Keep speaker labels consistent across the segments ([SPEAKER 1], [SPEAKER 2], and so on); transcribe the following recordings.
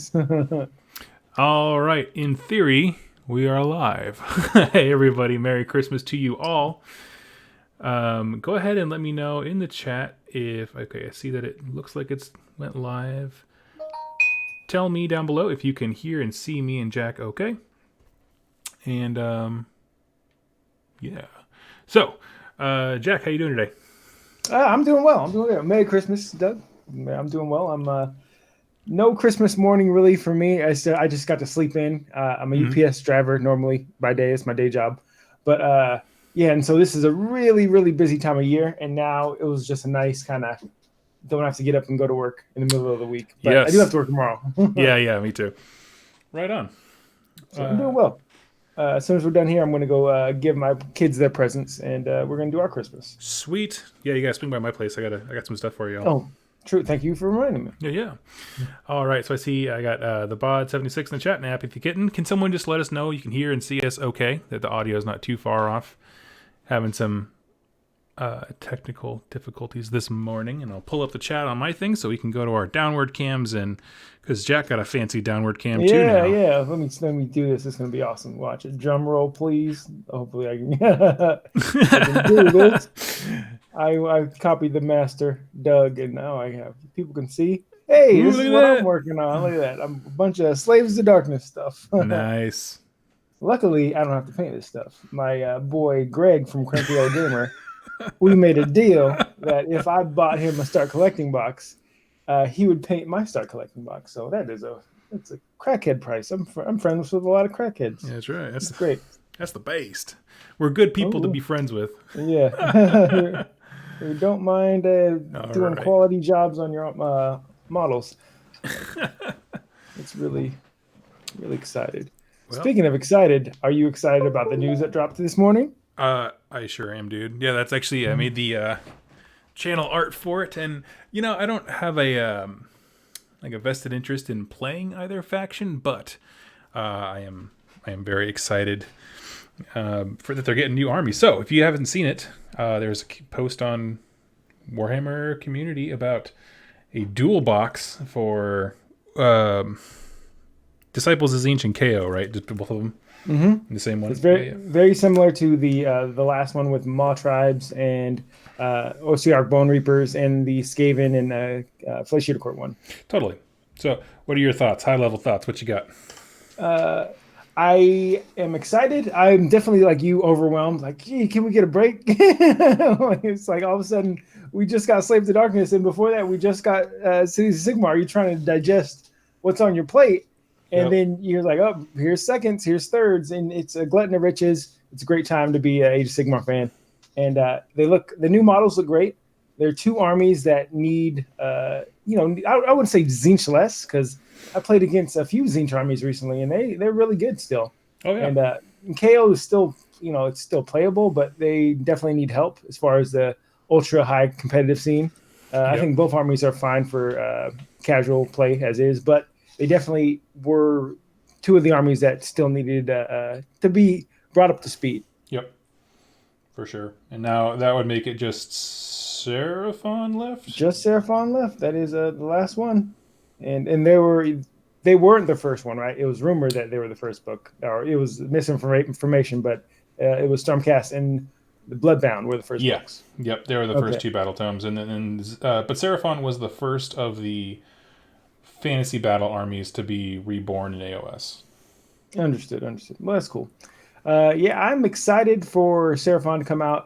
[SPEAKER 1] things.
[SPEAKER 2] All right. In theory, we are live. Hey, everybody. Merry Christmas to you all. Go ahead and let me know in the chat if... Okay, I see that it looks like it's went live. Tell me down below if you can hear and see me and Jack okay. And, yeah. So, Jack, how you doing today?
[SPEAKER 1] I'm doing well. I'm doing well. Merry Christmas, Doug. I'm doing well. I'm no Christmas morning really for me. I just got to sleep in. I'm a UPS driver normally by day. It's my day job. But yeah, and so this is a really, really busy time of year. And now it was just a nice kind of don't have to get up and go to work in the middle of the week. But
[SPEAKER 2] Yes.
[SPEAKER 1] I do have to work tomorrow.
[SPEAKER 2] Yeah, me too. Right on.
[SPEAKER 1] So I'm doing well. As soon as we're done here, I'm going to go give my kids their presents, and we're going to do our Christmas.
[SPEAKER 2] Sweet. Yeah, you gotta swing by my place. I got some stuff for you.
[SPEAKER 1] Oh, true. Thank you for reminding me.
[SPEAKER 2] Yeah. All right. So I see I got the bod 76 in the chat and Happy the Kitten. Can someone just let us know you can hear and see us okay? That the audio is not too far off. Having some technical difficulties this morning, and I'll pull up the chat on my thing so we can go to our downward cams, and because Jack got a fancy downward cam too now.
[SPEAKER 1] Yeah. Let me do this. It's gonna be awesome. Watch it. Drum roll, please. Hopefully I can do this. I copied the master, Doug, and now I have people can see. Hey, this is what I'm working on. Look at that. I'm a bunch of slaves to darkness stuff.
[SPEAKER 2] Nice.
[SPEAKER 1] Luckily, I don't have to paint this stuff. My boy Greg from Cranky Old Gamer, we made a deal that if I bought him a Start Collecting box, he would paint my Start Collecting box. So it's a crackhead price. I'm friends with a lot of crackheads.
[SPEAKER 2] Yeah, that's right. That's
[SPEAKER 1] great.
[SPEAKER 2] That's the base. We're good people to be friends with.
[SPEAKER 1] Yeah. We don't mind doing quality jobs on your models. It's really, really excited. Well, speaking of excited, are you excited about the news that dropped this morning?
[SPEAKER 2] I sure am, dude. Yeah, that's actually I made the channel art for it, and I don't have a vested interest in playing either faction, but I am very excited for that they're getting new armies. So if you haven't seen it, there's a post on Warhammer community about a dual box for Disciples of Tzeentch and KO, right? Just both of them.
[SPEAKER 1] Mm-hmm.
[SPEAKER 2] The same one.
[SPEAKER 1] It's very similar to the last one with Maw Tribes and OCR Bone Reapers and the Skaven and Flesh Eater Court one.
[SPEAKER 2] Totally. So, what are your thoughts? High level thoughts? What you got?
[SPEAKER 1] I am excited. I'm definitely like you, overwhelmed. Like, gee, can we get a break? It's like all of a sudden we just got Slave to Darkness, and before that we just got Cities of Sigmar. Are you trying to digest what's on your plate? And then you're like, oh, here's seconds, here's thirds, and it's a glutton of riches. It's a great time to be an Age of Sigmar fan. And the new models look great. They're two armies that need, I wouldn't say Tzeentch less, because I played against a few Tzeentch armies recently, and they're really good still.
[SPEAKER 2] Oh yeah.
[SPEAKER 1] And KO is still, it's still playable, but they definitely need help as far as the ultra high competitive scene. I think both armies are fine for casual play as is, but they definitely were two of the armies that still needed to be brought up to speed.
[SPEAKER 2] Yep, for sure. And now that would make it just Seraphon left?
[SPEAKER 1] Just Seraphon left. That is the last one. And they weren't the first one, right? It was rumored that they were the first book, or it was misinformation, but it was Stormcast and the Bloodbound were the first books.
[SPEAKER 2] Yep, they were the first two battle tomes. But Seraphon was the first of the fantasy battle armies to be reborn in AOS.
[SPEAKER 1] Understood. Well, that's cool. I'm excited for Seraphon to come out,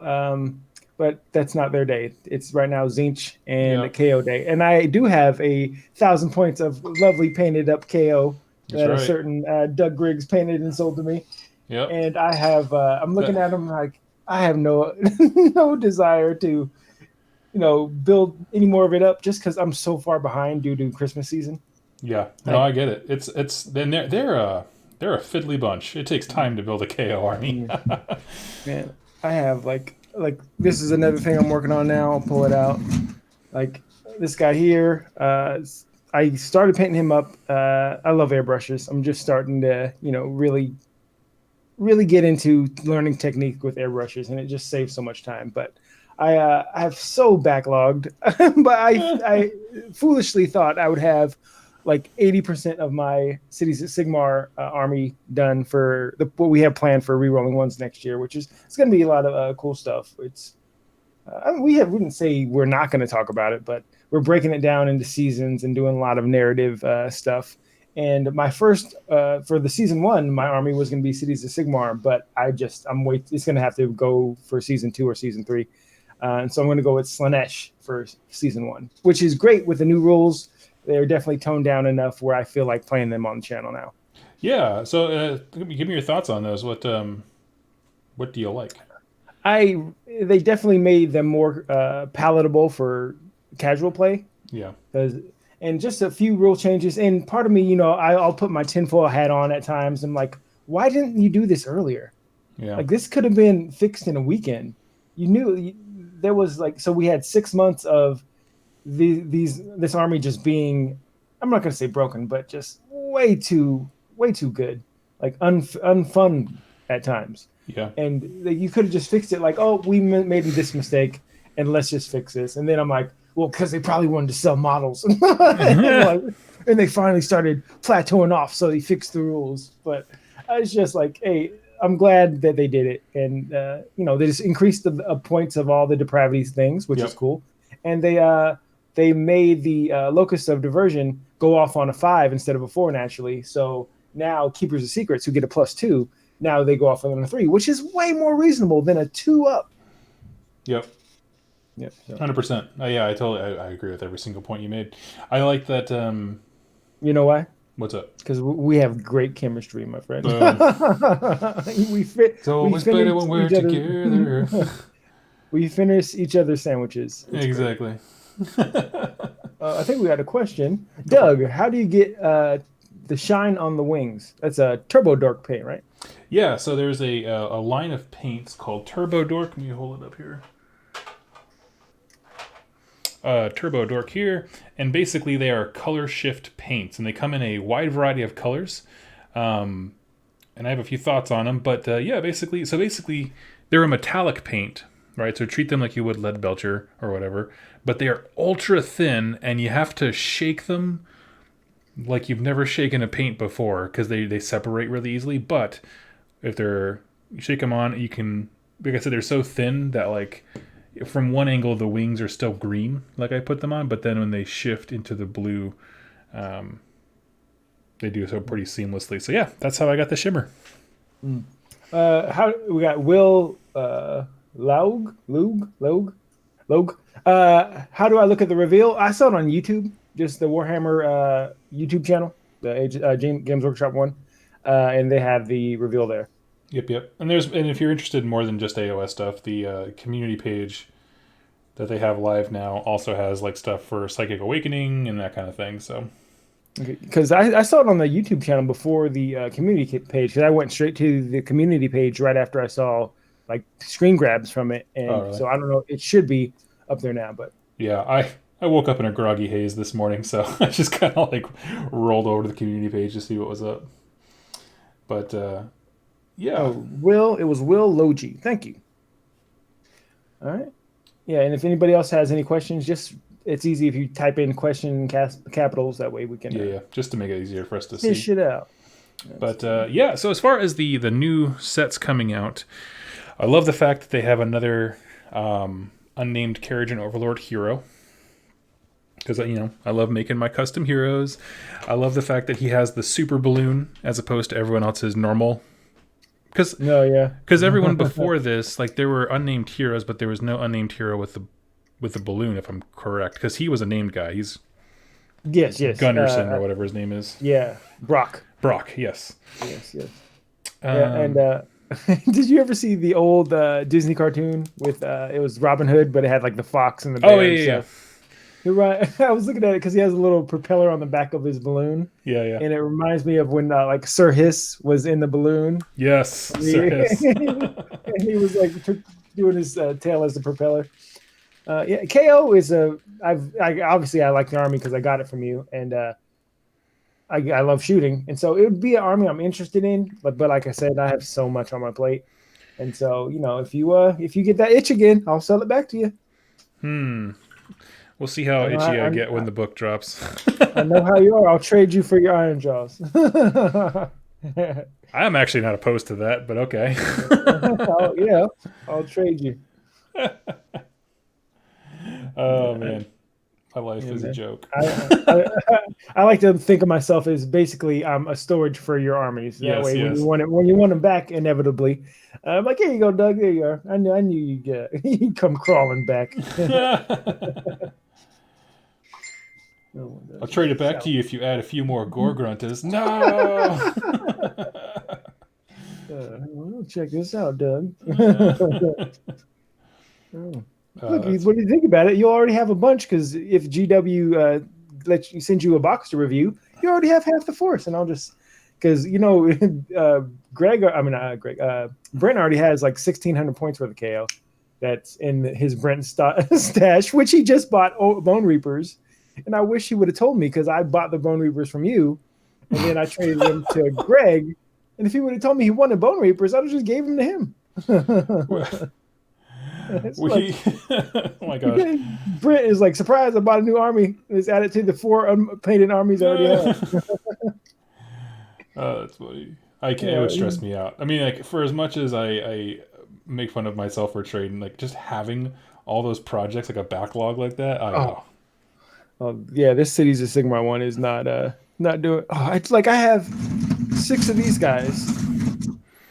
[SPEAKER 1] but that's not their day. It's right now Tzeentch and the KO day. And I do have 1,000 points of lovely painted up KO that a certain Doug Griggs painted and sold to me.
[SPEAKER 2] Yep.
[SPEAKER 1] And I have, I'm looking at them like, I have no desire to, build any more of it up just because I'm so far behind due to Christmas season.
[SPEAKER 2] Yeah, no, I get it. It's then they're a fiddly bunch. It takes time to build a KO army.
[SPEAKER 1] Man, I have like this is another thing I'm working on now. I'll pull it out. Like this guy here, I started painting him up. I love airbrushes. I'm just starting to, really get into learning technique with airbrushes, and it just saves so much time. But I have so backlogged, but I foolishly thought I would have like 80% of my Cities of Sigmar army done for what we have planned for rerolling ones next year, which is it's going to be a lot of cool stuff. It's I mean, we wouldn't say we're not going to talk about it, but we're breaking it down into seasons and doing a lot of narrative stuff. And my first for the season one, my army was going to be Cities of Sigmar, but I'm wait. It's going to have to go for season 2 or season 3, and so I'm going to go with Slaanesh for season 1, which is great with the new rules. They're definitely toned down enough where I feel like playing them on the channel now.
[SPEAKER 2] Yeah. So give me your thoughts on those. What do you like?
[SPEAKER 1] I They definitely made them more palatable for casual play.
[SPEAKER 2] Yeah.
[SPEAKER 1] And just a few rule changes. And part of me, I'll put my tinfoil hat on at times. I'm like, why didn't you do this earlier?
[SPEAKER 2] Yeah.
[SPEAKER 1] Like this could have been fixed in a weekend. You knew there was so we had 6 months of this army just being, I'm not going to say broken, but just way too good, like unfun at times.
[SPEAKER 2] Yeah.
[SPEAKER 1] And you could have just fixed it like, oh, we made this mistake and let's just fix this. And then I'm like, well, because they probably wanted to sell models. and they finally started plateauing off, so they fixed the rules. But I was just like, hey, I'm glad that they did it. And, they just increased the points of all the depravities things, which is cool. And they made the Locust of Diversion go off on a 5 instead of a 4 naturally. So now Keepers of Secrets, who get a +2, now they go off on a 3, which is way more reasonable than a 2 up.
[SPEAKER 2] Yep.
[SPEAKER 1] Yep.
[SPEAKER 2] 100%. Yeah, I agree with every single point you made. I like that.
[SPEAKER 1] You know why?
[SPEAKER 2] What's up?
[SPEAKER 1] Because we have great chemistry, my friend. we fit.
[SPEAKER 2] It's always better when we're together.
[SPEAKER 1] We finish each other's sandwiches. It's
[SPEAKER 2] exactly.
[SPEAKER 1] I think we got a question. Doug, how do you get the shine on the wings? That's a Turbo Dork paint, right?
[SPEAKER 2] Yeah, so there's a line of paints called Turbo Dork. Let me hold it up here. Turbo Dork here, and basically they are color shift paints, and they come in a wide variety of colors. And I have a few thoughts on them, but yeah, basically they're a metallic paint, right? So treat them like you would lead belcher or whatever, but they are ultra thin, and you have to shake them like you've never shaken a paint before because they separate really easily. But if you shake them on, you can, like I said, they're so thin that like from one angle the wings are still green like I put them on, but then when they shift into the blue, they do so pretty seamlessly. So yeah, that's how I got the shimmer.
[SPEAKER 1] How we got Will Logue. How do I look at the reveal? I saw it on YouTube, just the Warhammer YouTube channel, the Games Workshop one, and they have the reveal there.
[SPEAKER 2] Yep. And if you're interested in more than just AOS stuff, the community page that they have live now also has like stuff for Psychic Awakening and that kind of thing. So,
[SPEAKER 1] because I saw it on the YouTube channel before the community page, because I went straight to the community page right after I saw like screen grabs from it, and really? So I don't know. It should be up there now, but
[SPEAKER 2] yeah, I woke up in a groggy haze this morning, so I just kind of like rolled over to the community page to see what was up. But yeah.
[SPEAKER 1] It was Will Logie. Thank you. All right. Yeah, and if anybody else has any questions, it's easy if you type in question capitals. That way we can
[SPEAKER 2] yeah, just to make it easier for us to see.
[SPEAKER 1] Fish it out.
[SPEAKER 2] But yeah, so as far as the new sets coming out, I love the fact that they have another unnamed Carriage and Overlord hero. Because, I love making my custom heroes. I love the fact that he has the super balloon as opposed to everyone else's normal. Because everyone before this, like there were unnamed heroes, but there was no unnamed hero with the balloon, if I'm correct. Because he was a named guy. He's
[SPEAKER 1] yes,
[SPEAKER 2] Gunderson or whatever his name is.
[SPEAKER 1] Yeah, Brock,
[SPEAKER 2] yes.
[SPEAKER 1] Yes. And did you ever see the old Disney cartoon with it was Robin Hood, but it had like the fox and the bear?
[SPEAKER 2] Oh yeah.
[SPEAKER 1] Right. I was looking at it because he has a little propeller on the back of his balloon.
[SPEAKER 2] Yeah.
[SPEAKER 1] And it reminds me of when like Sir Hiss was in the balloon.
[SPEAKER 2] Yes, Sir Hiss.
[SPEAKER 1] And he was like doing his tail as the propeller. Yeah, KO is obviously I like the army because I got it from you, and I love shooting, and so it would be an army I'm interested in. But like I said, I have so much on my plate, and so if you get that itch again, I'll sell it back to you.
[SPEAKER 2] We'll see how
[SPEAKER 1] I know
[SPEAKER 2] itchy I
[SPEAKER 1] I,
[SPEAKER 2] get when
[SPEAKER 1] I,
[SPEAKER 2] the book drops.
[SPEAKER 1] I know how you are. I'll trade you for your iron jaws.
[SPEAKER 2] I'm actually not opposed to that, but okay.
[SPEAKER 1] Yeah, I'll trade you.
[SPEAKER 2] Oh
[SPEAKER 1] Yeah,
[SPEAKER 2] man, my life
[SPEAKER 1] yeah,
[SPEAKER 2] is a
[SPEAKER 1] man.
[SPEAKER 2] joke.
[SPEAKER 1] I like to think of myself as basically a storage for your armies. That
[SPEAKER 2] Yes,
[SPEAKER 1] way,
[SPEAKER 2] yes.
[SPEAKER 1] when you want them back, inevitably, I'm like, here you go, Doug. There you are. I knew you'd get you come crawling back. Oh my
[SPEAKER 2] I'll
[SPEAKER 1] gosh,
[SPEAKER 2] trade it back to
[SPEAKER 1] so,
[SPEAKER 2] you if you add a few more gore gruntas. No.
[SPEAKER 1] well, check this out, Doug. Oh. Look,
[SPEAKER 2] That's
[SPEAKER 1] what do you think about it? You already have a bunch because if GW lets you send you a box to review, you already have half the force, and I'll just because Greg, I mean Greg, Brent already has like 1,600 points worth of KO. That's in his Brent stash, which he just bought Bone Reapers, and I wish he would have told me because I bought the Bone Reapers from you, and then I traded them to Greg, and if he would have told me he wanted Bone Reapers, I'd have just gave them to him. It's like
[SPEAKER 2] we. Oh my gosh.
[SPEAKER 1] Brent is like surprised I bought a new army. It's added to the 4 unpainted armies I already have.
[SPEAKER 2] Oh, that's funny. I can, it
[SPEAKER 1] Yeah,
[SPEAKER 2] would stress me out. I mean, like for as much as I make fun of myself for trading, like just having all those projects like a backlog like that. I
[SPEAKER 1] oh,
[SPEAKER 2] oh,
[SPEAKER 1] yeah. This Cities of Sigmar one is not doing. Oh, it's like I have 6 of these guys.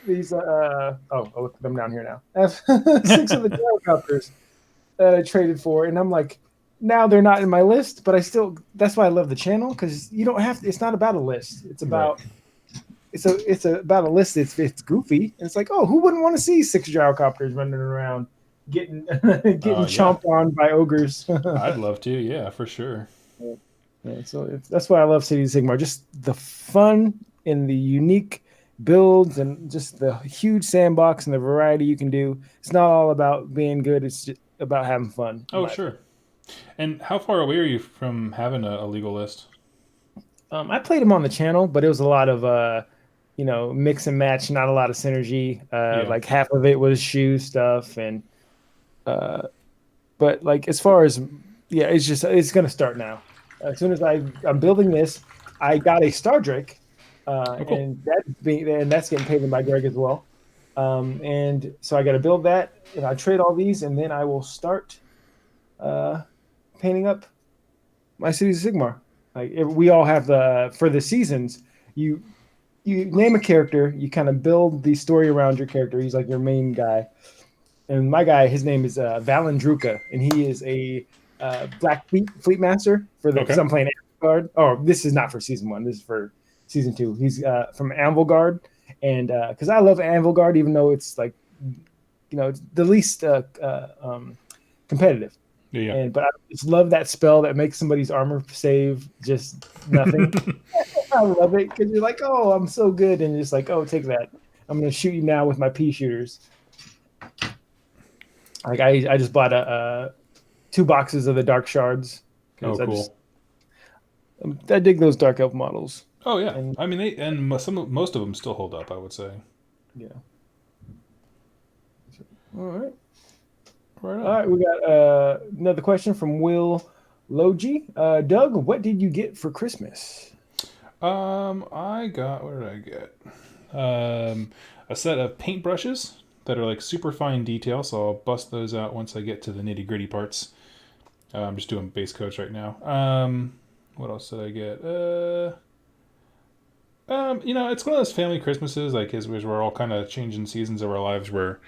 [SPEAKER 1] These look at them down here now. I have 6 of the gyrocopters that I traded for, and I'm like, now they're not in my list, but I still. That's why I love the channel because you don't have to. It's not about a list. It's
[SPEAKER 2] right.
[SPEAKER 1] about about a list. It's goofy. And it's like, oh, who wouldn't want to see 6 gyrocopters running around getting getting
[SPEAKER 2] Yeah,
[SPEAKER 1] chomped on by ogres?
[SPEAKER 2] I'd love to. Yeah, for sure.
[SPEAKER 1] Yeah, so that's why I love City of Sigmar. Just the fun and the unique builds and just the huge sandbox and the variety you can do. It's not all about being good. It's just about having fun. In
[SPEAKER 2] Oh,
[SPEAKER 1] my
[SPEAKER 2] sure. And how far away are you from having a legal list?
[SPEAKER 1] I played them on the channel, but it was a lot of mix and match, not a lot of synergy.
[SPEAKER 2] Yeah.
[SPEAKER 1] Like half of it was shoe stuff, and uh, but like as far as yeah, it's gonna start now. As soon as I'm building this, I got a Star Drake,
[SPEAKER 2] Oh, cool.
[SPEAKER 1] and that's getting paid in by Greg as well. And so I got to build that, and I trade all these, and then I will start uh, painting up my Cities of Sigmar. Like we all have the for the seasons, you you name a character, you kind of build the story around your character. He's like your main guy, and my guy, his name is Valendruka, and he is a Black Fleet Master for the because
[SPEAKER 2] Okay.
[SPEAKER 1] I'm playing Guard. Oh, this is not for season 1. This is for season 2. He's from Anvil Guard, and because I love Anvil Guard, even though it's like it's the least competitive.
[SPEAKER 2] Yeah.
[SPEAKER 1] And but I just love that spell that makes somebody's armor save just nothing. I love it because you're like, oh, I'm so good, and you're just like, oh, take that. I'm gonna shoot you now with my pea shooters. Like I just bought a 2 boxes of the dark shards
[SPEAKER 2] Oh,
[SPEAKER 1] because
[SPEAKER 2] cool.
[SPEAKER 1] I dig those dark elf models.
[SPEAKER 2] Oh, yeah.
[SPEAKER 1] And
[SPEAKER 2] I mean, most of them still hold up. I would say.
[SPEAKER 1] yeah. All right.
[SPEAKER 2] Right
[SPEAKER 1] All
[SPEAKER 2] on.
[SPEAKER 1] right. We got another question from Will Logie. Doug, what did you get for Christmas?
[SPEAKER 2] I got what did I get? A set of paintbrushes that are like super fine detail, so I'll bust those out once I get to the nitty gritty parts. I'm just doing base coats right now. What else did I get? It's one of those family Christmases, like as we're all kind of changing seasons of our lives. Where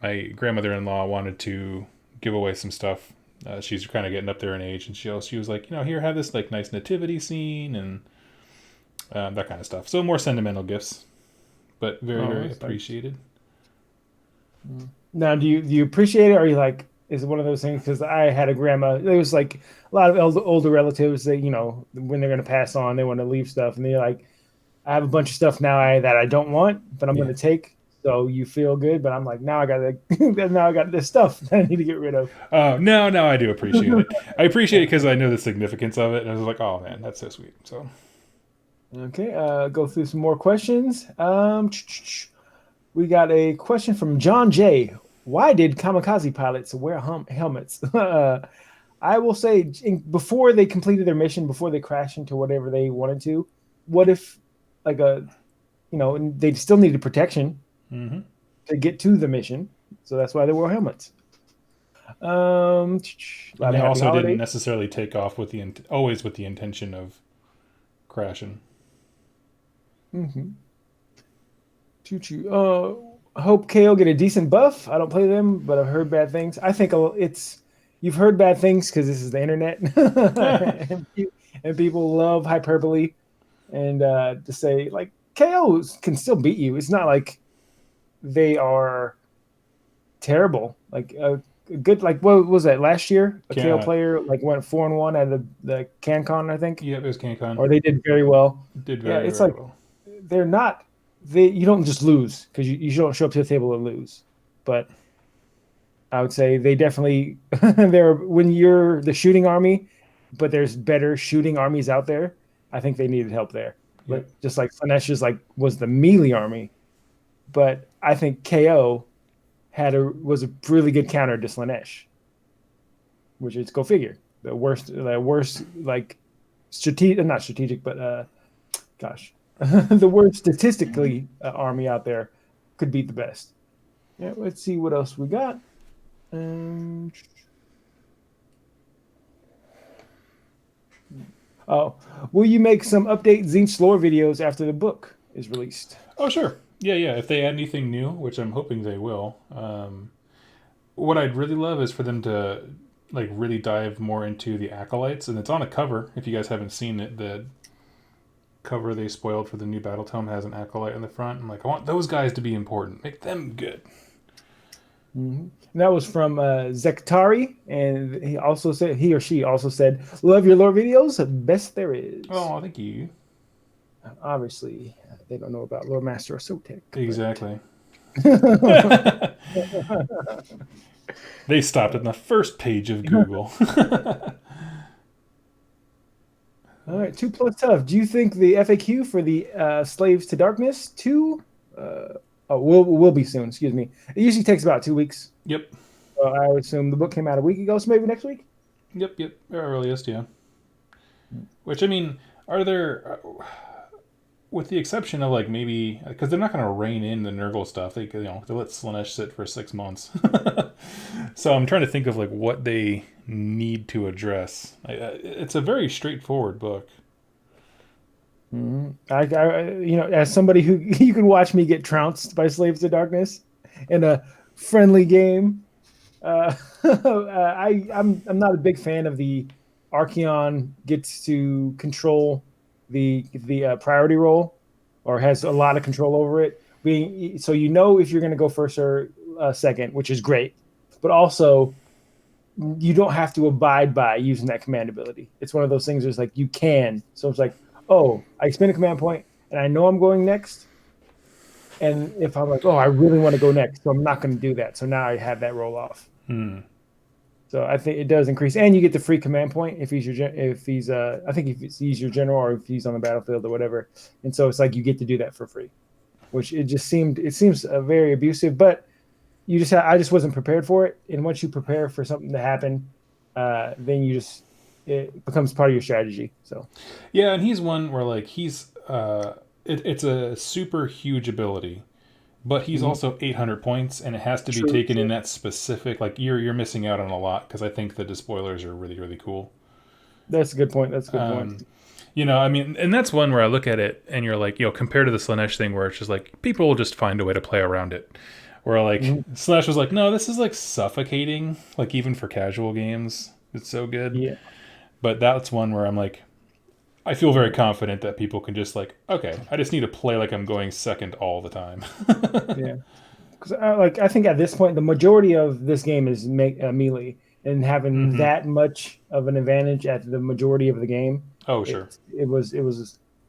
[SPEAKER 2] my grandmother-in-law wanted to give away some stuff. She's kind of getting up there in age, and she was like, here, have this like nice nativity scene and that kind of stuff. So more sentimental gifts, but very
[SPEAKER 1] Oh,
[SPEAKER 2] very
[SPEAKER 1] that's nice.
[SPEAKER 2] appreciated.
[SPEAKER 1] Now, do you appreciate it? Or are you like, is it one of those things? Because I had a grandma. There was like a lot of older relatives that when they're going to pass on, they want to leave stuff, and they're like, I have a bunch of stuff now that I don't want, but I'm
[SPEAKER 2] Yeah.
[SPEAKER 1] going to take. So you feel good, but I'm like, now I got now I got this stuff that I need to get rid of.
[SPEAKER 2] No, I do appreciate it. I appreciate it because I know the significance of it, and I was like, oh man, that's so sweet. So
[SPEAKER 1] Okay, go through some more questions. We got a question from John J. Why did kamikaze pilots wear helmets? I will say before they completed their mission, before they crashed into whatever they wanted to, what if like a and they still needed protection
[SPEAKER 2] Mm-hmm.
[SPEAKER 1] to get to the mission, so that's why they wore helmets. A
[SPEAKER 2] And
[SPEAKER 1] lot
[SPEAKER 2] they
[SPEAKER 1] of happy
[SPEAKER 2] also didn't
[SPEAKER 1] holidays.
[SPEAKER 2] necessarily take off with always with the intention of crashing.
[SPEAKER 1] Mm-hmm. Choo choo. I hope KO get a decent buff. I don't play them, but I've heard bad things. I think it's you've heard bad things because this is the internet, and people love hyperbole and to say like KO can still beat you. It's not like they are terrible. Like a good like what was that last year? A KO
[SPEAKER 2] Can
[SPEAKER 1] player like went 4-1 at the CanCon, I think,
[SPEAKER 2] Yeah, it was CanCon.
[SPEAKER 1] or they did very well.
[SPEAKER 2] Did
[SPEAKER 1] Yeah,
[SPEAKER 2] very
[SPEAKER 1] it's
[SPEAKER 2] very
[SPEAKER 1] like
[SPEAKER 2] well.
[SPEAKER 1] they're not you don't just lose because you don't show up to the table and lose. But I would say they definitely they're when you're the shooting army, but there's better shooting armies out there. I think they needed help there.
[SPEAKER 2] Yep.
[SPEAKER 1] Just like Slanesh is like was the melee army, but I think KO was a really good counter to Slanesh, which is go figure. The worst like strategic, not strategic, but gosh, the worst statistically army out there could beat the best. Yeah, let's see what else we got. Um, oh, will you make some update Tzeentch lore videos after the book is released?
[SPEAKER 2] Oh sure. Yeah, yeah. If they add anything new, which I'm hoping they will, what I'd really love is for them to like really dive more into the acolytes, and it's on a cover. If you guys haven't seen it, the cover they spoiled for the new battle tome has an acolyte in the front. I'm like, I want those guys to be important. Make them good.
[SPEAKER 1] Mm-hmm. That was from Zektari, and he or she also said, "Love your lore videos, best there is."
[SPEAKER 2] Oh, thank you.
[SPEAKER 1] Obviously, they don't know about Lore Master or Sotek,
[SPEAKER 2] Exactly.
[SPEAKER 1] but
[SPEAKER 2] They stopped at the first page of Google.
[SPEAKER 1] all right, 2+ tough. Do you think the FAQ for the Slaves to Darkness 2 will be soon? Excuse me. It usually takes about 2 weeks.
[SPEAKER 2] Yep.
[SPEAKER 1] I would assume the book came out a week ago, so maybe next week.
[SPEAKER 2] Yep. Yep. Earliest, yeah. Which I mean, are there, with the exception of like maybe because they're not going to rein in the Nurgle stuff. They let Slanesh sit for 6 months. So I'm trying to think of like what they need to address. It's a very straightforward book.
[SPEAKER 1] Mm-hmm. As somebody who you can watch me get trounced by Slaves to Darkness in a friendly game. I'm not a big fan of the Archeon gets to control the priority roll or has a lot of control over it. Being so if you're going to go first or second, which is great, but also you don't have to abide by using that command ability. It's one of those things. It's like you can. So it's like, oh, I spend a command point and I know I'm going next. And if I'm like, oh, I really want to go next, so I'm not going to do that. So now I have that roll off. So I think it does increase, and you get the free command point if he's I think if he's your general or if he's on the battlefield or whatever. And so it's like you get to do that for free, which it seems very abusive. But I just wasn't prepared for it. And once you prepare for something to happen, then it becomes part of your strategy. So
[SPEAKER 2] Yeah, and he's one where like it's a super huge ability, but he's also 800 points, and it has to be taken in that specific. Like you're missing out on a lot because I think the despoilers are really really cool.
[SPEAKER 1] That's a good point. That's a good point.
[SPEAKER 2] I mean, and that's one where I look at it and you're like, compared to the Slanesh thing where it's just like people will just find a way to play around it. Where like Slanesh was like, no, this is like suffocating. Like even for casual games, it's so good.
[SPEAKER 1] Yeah.
[SPEAKER 2] But that's one where I'm like, I feel very confident that people can just like, okay, I just need to play like I'm going second all the time.
[SPEAKER 1] Yeah. Because I think at this point the majority of this game is melee, and having that much of an advantage at the majority of the game.
[SPEAKER 2] Oh sure.
[SPEAKER 1] It was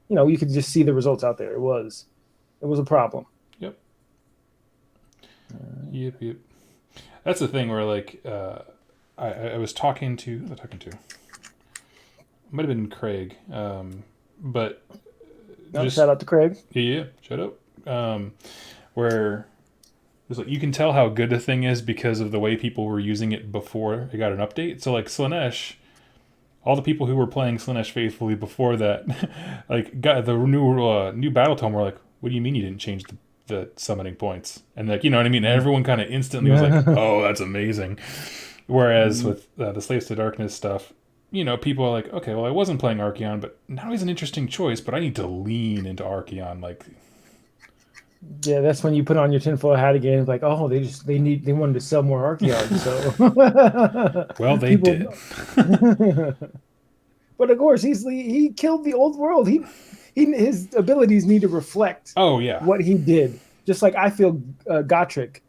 [SPEAKER 1] you could just see the results out there. It was a problem.
[SPEAKER 2] Yep. Yep. That's the thing where like I was talking to might have been Craig, but
[SPEAKER 1] Shout out to Craig.
[SPEAKER 2] Yeah, shut up. Where It's like you can tell how good a thing is because of the way people were using it before it got an update. So like Slaanesh, all the people who were playing Slaanesh faithfully before that, like got the new battle tome were like, "What do you mean you didn't change the summoning points?" And like, you know what I mean? Everyone kind of instantly was like, "Oh, that's amazing." Whereas with the Slaves to Darkness stuff, you know, people are like, "Okay, well, I wasn't playing Archeon, but now he's an interesting choice, but I need to lean into Archeon." Like,
[SPEAKER 1] Yeah, that's when you put on your tinfoil hat again. It's like, oh, they wanted to sell more Archeon, so
[SPEAKER 2] well, they
[SPEAKER 1] people.
[SPEAKER 2] did.
[SPEAKER 1] But of course, he killed the old world. He his abilities need to reflect
[SPEAKER 2] Oh yeah.
[SPEAKER 1] what he did. Just like I feel Gotrek,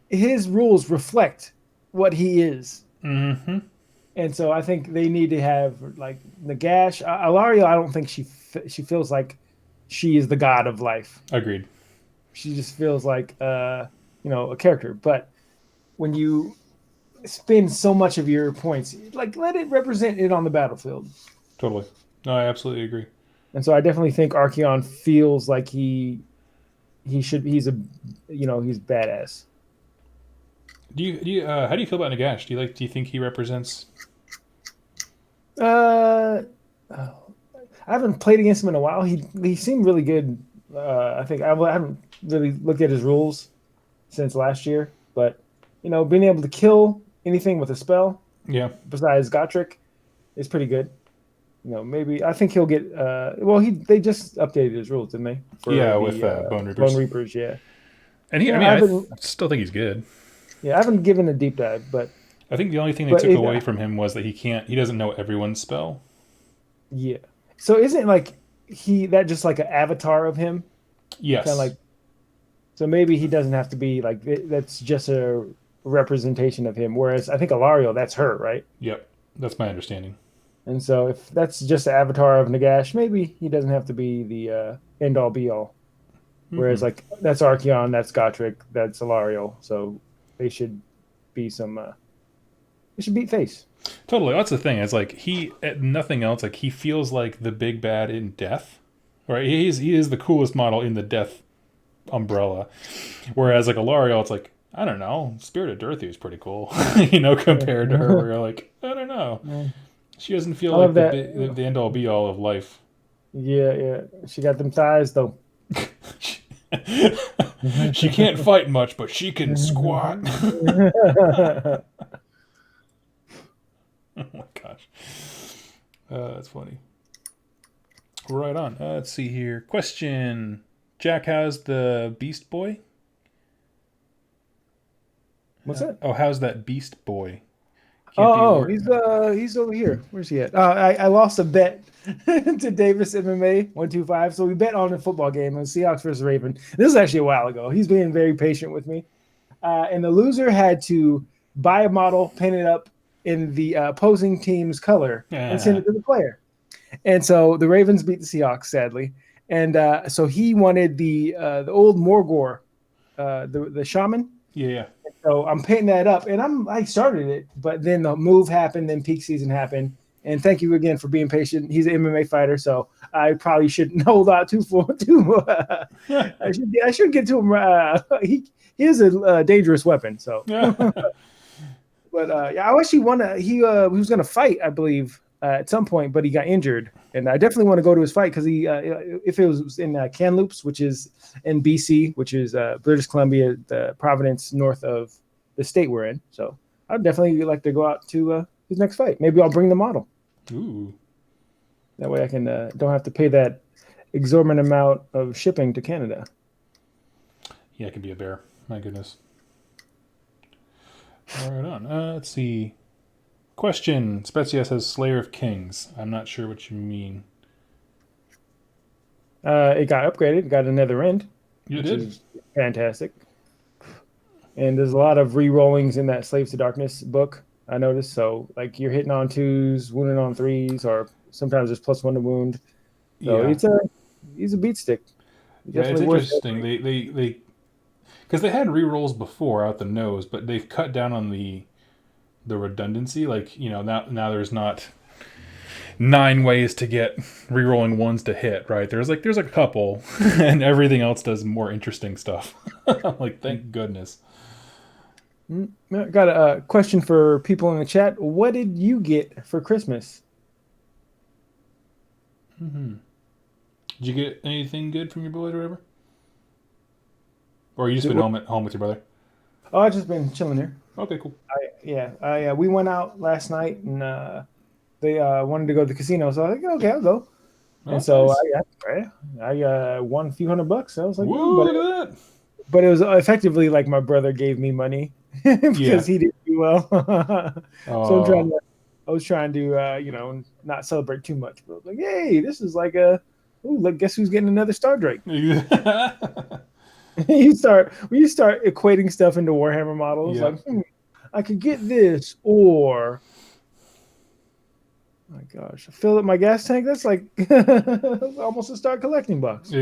[SPEAKER 1] his rules reflect what he is.
[SPEAKER 2] Mm-hmm.
[SPEAKER 1] And so I think they need to have like Nagash. Alario, I don't think she feels like she is the god of life.
[SPEAKER 2] Agreed.
[SPEAKER 1] She just feels like a character. But when you spend so much of your points, like let it represent it on the battlefield.
[SPEAKER 2] Totally. No, I absolutely agree.
[SPEAKER 1] And so I definitely think Archeon feels like he's badass.
[SPEAKER 2] Do you how do you feel about Nagash? Do you think he represents?
[SPEAKER 1] Uh, I haven't played against him in a while. He seemed really good. I think I haven't really looked at his rules since last year, but being able to kill anything with a spell
[SPEAKER 2] Yeah.
[SPEAKER 1] besides Gotrek is pretty good. Maybe I think he'll get. Well, they just updated his rules, didn't they? For
[SPEAKER 2] Yeah, with
[SPEAKER 1] the
[SPEAKER 2] Bone
[SPEAKER 1] Bone
[SPEAKER 2] Reapers.
[SPEAKER 1] Reapers, yeah.
[SPEAKER 2] And he, I
[SPEAKER 1] Yeah,
[SPEAKER 2] mean, still think he's good.
[SPEAKER 1] I haven't given a deep dive, but
[SPEAKER 2] I think the only thing they
[SPEAKER 1] but
[SPEAKER 2] took
[SPEAKER 1] it,
[SPEAKER 2] away from him was that he doesn't know everyone's spell.
[SPEAKER 1] yeah. So isn't like that just like an avatar of him, kind of
[SPEAKER 2] Yes.
[SPEAKER 1] like. So maybe he doesn't have to be like that's just a representation of him. Whereas I think Alario, that's her, right?
[SPEAKER 2] Yep. That's my understanding.
[SPEAKER 1] And so if that's just an avatar of Nagash, maybe he doesn't have to be the end all be all. Whereas
[SPEAKER 2] Mm-hmm.
[SPEAKER 1] like that's Archeon, that's Gotrek, that's Alario. So they should be they should beat face.
[SPEAKER 2] Totally. That's the thing. It's like nothing else. Like he feels like the big bad in Death, right? He is the coolest model in the Death umbrella. Whereas like Alario, it's like I don't know. Spirit of Dorothy is pretty cool, compared to her. Where you're like I don't know. She doesn't feel
[SPEAKER 1] I
[SPEAKER 2] like
[SPEAKER 1] love that.
[SPEAKER 2] the end all be all of life.
[SPEAKER 1] Yeah, yeah. She got them thighs though.
[SPEAKER 2] She can't fight much, but she can squat. Oh my gosh. That's funny. Right on. Let's see here. Question. Jack, how's the Beast Boy?
[SPEAKER 1] What's that?
[SPEAKER 2] Oh, how's that Beast Boy? Can't be
[SPEAKER 1] Oh,
[SPEAKER 2] wor-
[SPEAKER 1] he's over here. Where's he at? I lost a bet to Davis MMA 125. So we bet on a football game on Seahawks versus Raven. This is actually a while ago. He's being very patient with me, and the loser had to buy a model, paint it up in the opposing team's color, and send it to the player. And so the Ravens beat the Seahawks, sadly, and so he wanted the old Morgor, the shaman.
[SPEAKER 2] Yeah.
[SPEAKER 1] So I'm painting that up, and I started it, but then the move happened, then peak season happened. And thank you again for being patient. He's an MMA fighter, so I probably shouldn't hold out too. I should get to him. He is a dangerous weapon. So, but yeah, I wish he won. He was going to fight, I believe, at some point, but he got injured, and I definitely want to go to his fight because if it was in Kamloops, which is in BC, which is British Columbia, the province north of the state we're in. So I'd definitely like to go out to his next fight. Maybe I'll bring the model.
[SPEAKER 2] Ooh.
[SPEAKER 1] That way I can don't have to pay that exorbitant amount of shipping to Canada.
[SPEAKER 2] Yeah, it could be a bear. My goodness. All right on. Let's see. Question. Spezia says Slayer of Kings. I'm not sure what you mean.
[SPEAKER 1] It got upgraded, got another end,
[SPEAKER 2] You
[SPEAKER 1] which
[SPEAKER 2] did?
[SPEAKER 1] is fantastic. And there's a lot of re-rollings in that Slaves to Darkness book, I noticed. So like you're hitting on twos, wounding on threes, or sometimes there's +1 to wound. So
[SPEAKER 2] Yeah.
[SPEAKER 1] he's a beat stick.
[SPEAKER 2] Yeah, it's
[SPEAKER 1] Definitely worth it.
[SPEAKER 2] interesting. They because they had rerolls before out the nose, but they've cut down on the redundancy. Like now there's not 9 ways to get rerolling ones to hit, right? There's a couple, and everything else does more interesting stuff. Like, thank goodness.
[SPEAKER 1] I got a question for people in the chat. What did you get for Christmas?
[SPEAKER 2] Did you get anything good from your boys or whatever? Or you just
[SPEAKER 1] Did,
[SPEAKER 2] been home with your brother?
[SPEAKER 1] oh, I've just been chilling here.
[SPEAKER 2] Okay, cool.
[SPEAKER 1] I we went out last night and they wanted to go to the casino, so I was like, okay, I'll go.
[SPEAKER 2] Oh,
[SPEAKER 1] And so
[SPEAKER 2] nice.
[SPEAKER 1] I won a few $100. I was like,
[SPEAKER 2] Woo, look at that.
[SPEAKER 1] but it was effectively like my brother gave me money
[SPEAKER 2] Yeah.
[SPEAKER 1] because he didn't do well. So
[SPEAKER 2] Oh.
[SPEAKER 1] I was trying to not celebrate too much, but like, hey, this is like a ooh, look, guess who's getting another Star Drake? When you start equating stuff into Warhammer models,
[SPEAKER 2] Yeah.
[SPEAKER 1] like I could get this, or my gosh, I filled up my gas tank. That's like almost a start collecting box.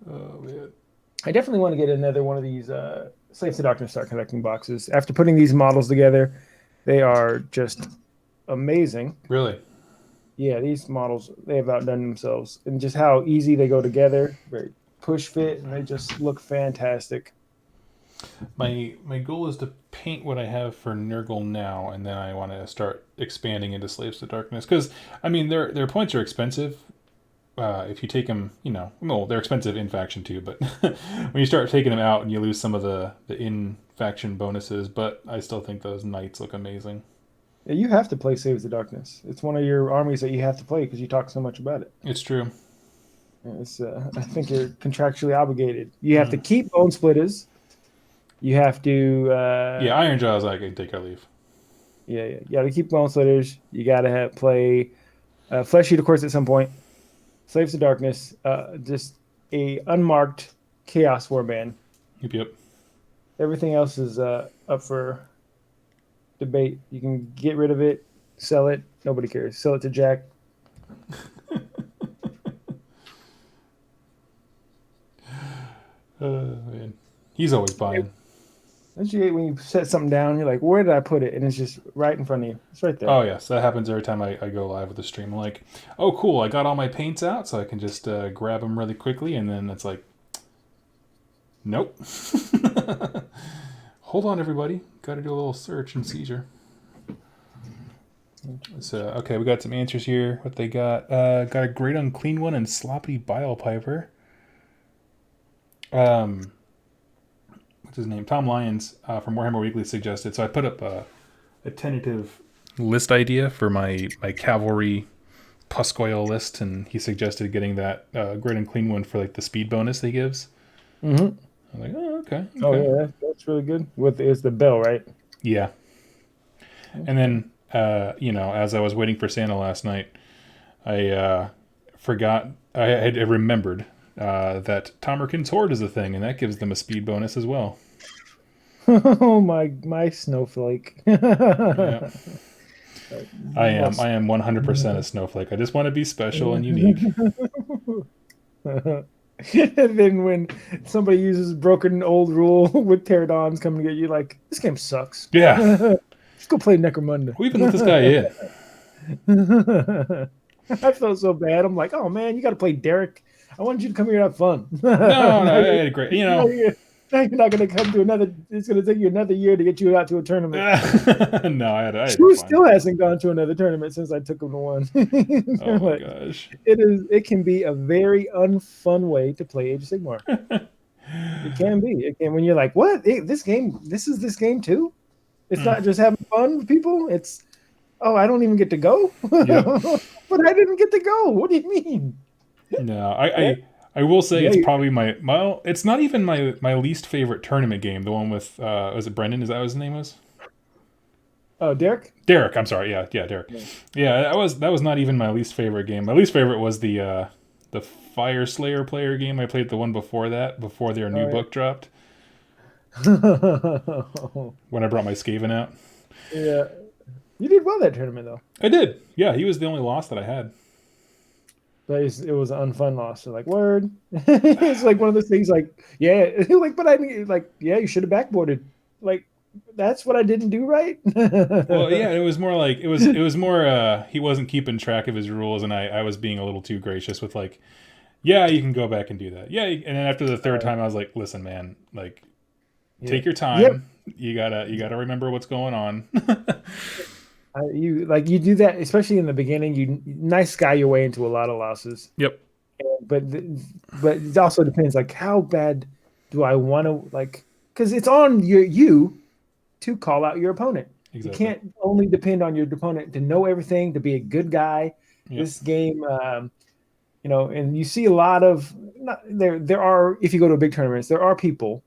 [SPEAKER 2] Oh man.
[SPEAKER 1] I definitely want to get another one of these Slaves to Darkness start collecting boxes. After putting these models together, they are just amazing.
[SPEAKER 2] Really?
[SPEAKER 1] Yeah, these models, they have outdone themselves, and just how easy they go together, very push fit, and they just look fantastic.
[SPEAKER 2] My goal is to paint what I have for Nurgle now, and then I want to start expanding into Slaves to Darkness. Because I mean, their points are expensive. If you take them, well, they're expensive in faction too. But when you start taking them out, and you lose some of the in faction bonuses, but I still think those knights look amazing.
[SPEAKER 1] Yeah, you have to play Saves the Darkness. It's one of your armies that you have to play because you talk so much about it.
[SPEAKER 2] It's true.
[SPEAKER 1] It's I think you're contractually obligated. You have to keep Bone Splitters. You have to
[SPEAKER 2] Yeah, Iron Jaws I can take or leave.
[SPEAKER 1] yeah. You got to keep Bone Splitters. You got to play Flesh Eater, of course, at some point. Slaves to Darkness, just a unmarked Chaos Warband.
[SPEAKER 2] Yep.
[SPEAKER 1] Everything else is up for debate. You can get rid of it, sell it. Nobody cares. Sell it to Jack.
[SPEAKER 2] Man. He's always buying.
[SPEAKER 1] Don't you hate when you set something down? You're like, where did I put it? And it's just right in front of you. It's right there.
[SPEAKER 2] Oh yes, that happens every time I go live with the stream. I'm like, oh cool, I got all my paints out, so I can just grab them really quickly, and then it's like, nope. Hold on, everybody. Got to do a little search and seizure. So okay, we got some answers here. What they got? Got a great unclean one and sloppy bile piper. What's his name? Tom Lyons from Warhammer Weekly suggested. So I put up a tentative list idea for my cavalry Puscoil list, and he suggested getting that great and clean one for like the speed bonus he gives.
[SPEAKER 1] Mm-hmm.
[SPEAKER 2] I'm like, oh okay.
[SPEAKER 1] Oh yeah, that's really good. It's the bell, right?
[SPEAKER 2] Yeah. And then as I was waiting for Santa last night, I forgot. I remembered that Tomerkin's Horde is a thing, and that gives them a speed bonus as well.
[SPEAKER 1] Oh my snowflake.
[SPEAKER 2] Yeah. I am 100% a snowflake. I just want to be special and unique.
[SPEAKER 1] And then when somebody uses broken old rule with pterodons coming to get you, like, this game sucks.
[SPEAKER 2] Yeah.
[SPEAKER 1] Let's go play Necromunda.
[SPEAKER 2] We even let this guy in.
[SPEAKER 1] I felt so bad. I'm like, oh man, you got to play Derek. I wanted you to come here and have fun.
[SPEAKER 2] No, I had a great.
[SPEAKER 1] Now you're not going to come to another. It's going to take you another year to get you out to a tournament.
[SPEAKER 2] No, I had
[SPEAKER 1] Stu still hasn't gone to another tournament since I took him to one.
[SPEAKER 2] Oh my gosh!
[SPEAKER 1] It can be a very unfun way to play Age of Sigmar. It can be. It can when you're like, what? This game? This is this game too? It's not just having fun with people. It's I don't even get to go.
[SPEAKER 2] Yep.
[SPEAKER 1] But I didn't get to go. What do you mean?
[SPEAKER 2] No, I will say it's probably my it's not even my least favorite tournament game. The one with was it Brendan? Is that what his name was?
[SPEAKER 1] Oh, Derek.
[SPEAKER 2] Derek, I'm sorry. Yeah, Derek. Yeah, that was not even my least favorite game. My least favorite was the Fire Slayer player game. I played the one before that, before their new book dropped. When I brought my Skaven out.
[SPEAKER 1] Yeah, you did well that tournament though.
[SPEAKER 2] I did. Yeah, he was the only loss that I had.
[SPEAKER 1] But it was an unfun loss. So like, word. It's like one of those things. Like, yeah, like, but I mean, like, yeah, you should have backboarded. Like, That's what I didn't do right.
[SPEAKER 2] Well, yeah, it was more like it was more he wasn't keeping track of his rules, and I was being a little too gracious with like, yeah, you can go back and do that. Yeah, and then after the third time, I was like, listen, man, like
[SPEAKER 1] Yeah.
[SPEAKER 2] take your
[SPEAKER 1] Yep.
[SPEAKER 2] time. You gotta remember what's going on.
[SPEAKER 1] You like you do that, especially in the beginning. You nice guy your way into a lot of losses,
[SPEAKER 2] Yep.
[SPEAKER 1] but but it also depends. Like, how bad do I want to like? Because it's on you to call out your opponent. You
[SPEAKER 2] Exactly.
[SPEAKER 1] can't only depend on your opponent to know everything, to be a good guy.
[SPEAKER 2] Yep.
[SPEAKER 1] This game, and you see a lot of there are if you go to a big tournaments, there are people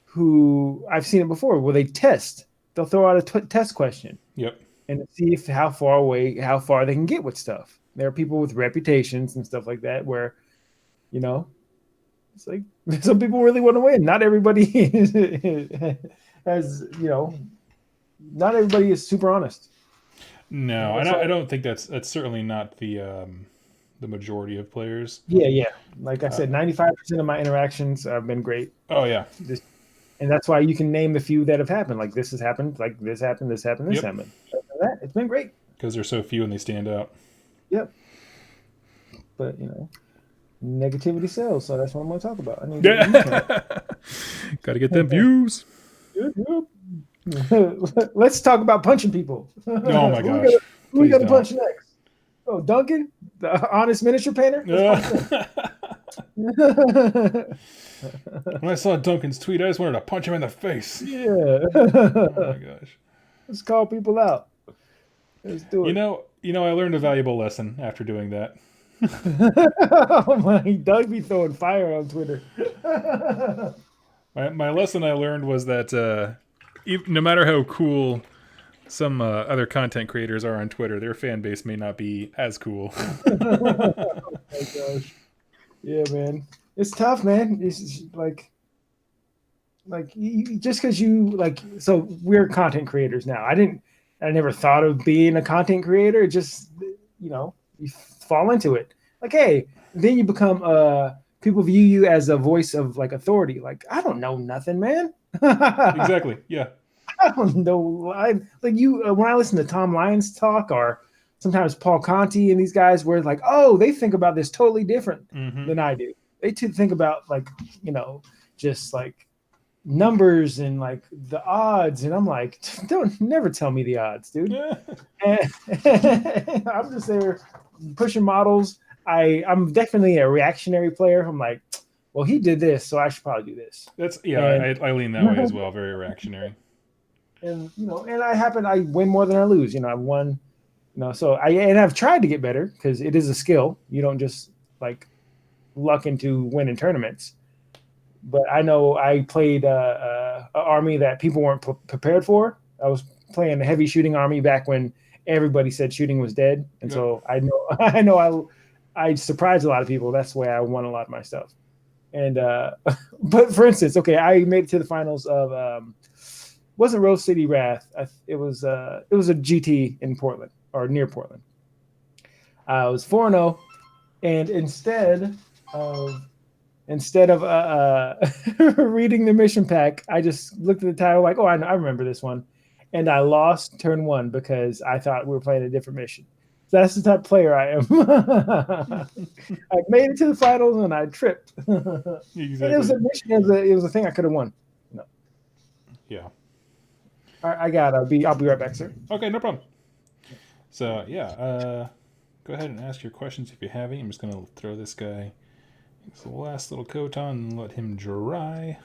[SPEAKER 1] who I've seen it before where they test. They'll throw out a test question
[SPEAKER 2] Yep.
[SPEAKER 1] and see if how far they can get with stuff. There are people with reputations and stuff like that where you know it's like some people really want to win. Not everybody has not everybody is super honest.
[SPEAKER 2] No,
[SPEAKER 1] That's
[SPEAKER 2] I
[SPEAKER 1] all.
[SPEAKER 2] don't think that's certainly not the majority of players.
[SPEAKER 1] Yeah, yeah. Like I
[SPEAKER 2] Uh,
[SPEAKER 1] said, 95% of my interactions have been great.
[SPEAKER 2] oh yeah.
[SPEAKER 1] This, and that's why you can name the few that have happened. Like this has happened, like this happened, this happened, this
[SPEAKER 2] Yep.
[SPEAKER 1] happened. That it's been great.
[SPEAKER 2] Because they're so few and they stand out.
[SPEAKER 1] Yep. But negativity sells, so that's what I'm going to talk about. I need to get view count.
[SPEAKER 2] Yeah. Got to get them views.
[SPEAKER 1] Yep, yep. Let's talk about punching people.
[SPEAKER 2] Oh my
[SPEAKER 1] who we
[SPEAKER 2] gosh.
[SPEAKER 1] got? Who we
[SPEAKER 2] Please
[SPEAKER 1] got to
[SPEAKER 2] don't.
[SPEAKER 1] punch next? Oh, Duncan, the honest miniature painter. Let's punch him.
[SPEAKER 2] When I saw Duncan's tweet, I just wanted to punch him in the face.
[SPEAKER 1] Yeah.
[SPEAKER 2] Oh my gosh.
[SPEAKER 1] Let's call people out. Let's do it.
[SPEAKER 2] I learned a valuable lesson after doing that.
[SPEAKER 1] Oh my, Doug be throwing fire on Twitter.
[SPEAKER 2] My lesson I learned was that no matter how cool some other content creators are on Twitter, their fan base may not be as cool.
[SPEAKER 1] Oh my gosh. Yeah, man. It's tough, man. It's like just because you like so we're content creators now. I never thought of being a content creator. It just you fall into it. Like, hey, then you become people view you as a voice of like authority. Like, I don't know nothing, man. I
[SPEAKER 2] Exactly. Yeah.
[SPEAKER 1] don't know. I like you when I listen to Tom Lyons talk or sometimes Paul Conti and these guys where it's like, oh, they think about this totally different
[SPEAKER 2] Mm-hmm.
[SPEAKER 1] than I do. They too think about like, just like numbers and like the odds. And I'm like, don't never tell me the odds, dude.
[SPEAKER 2] Yeah.
[SPEAKER 1] And I'm just there pushing models. I'm definitely a reactionary player. I'm like, well, he did this, so I should probably do this.
[SPEAKER 2] That's yeah.
[SPEAKER 1] And
[SPEAKER 2] I lean that way as well. Very reactionary.
[SPEAKER 1] and I win more than I lose. I've won. So I've tried to get better because it is a skill. You don't just like luck into winning tournaments. But I know I played an army that people weren't prepared for. I was playing a heavy shooting army back when everybody said shooting was dead, and
[SPEAKER 2] Yep.
[SPEAKER 1] so I surprised a lot of people. That's the way I won a lot of my stuff. And but for instance, okay, I made it to the finals of wasn't Rose City Wrath. It was a GT in Portland or near Portland. I was 4-0, and of instead of reading the mission pack, I just looked at the title like, oh, I remember this one, and I lost turn one because I thought we were playing a different mission. So that's the type of player I am. I made it to the finals and I tripped, and it was
[SPEAKER 2] Exactly.
[SPEAKER 1] a mission. It was a thing I could have won. No,
[SPEAKER 2] Yeah.
[SPEAKER 1] I got. I'll be right back, sir.
[SPEAKER 2] Okay. No problem. So yeah. Go ahead and ask your questions if you have any. I'm just gonna throw this guy the last little coat on and let him dry.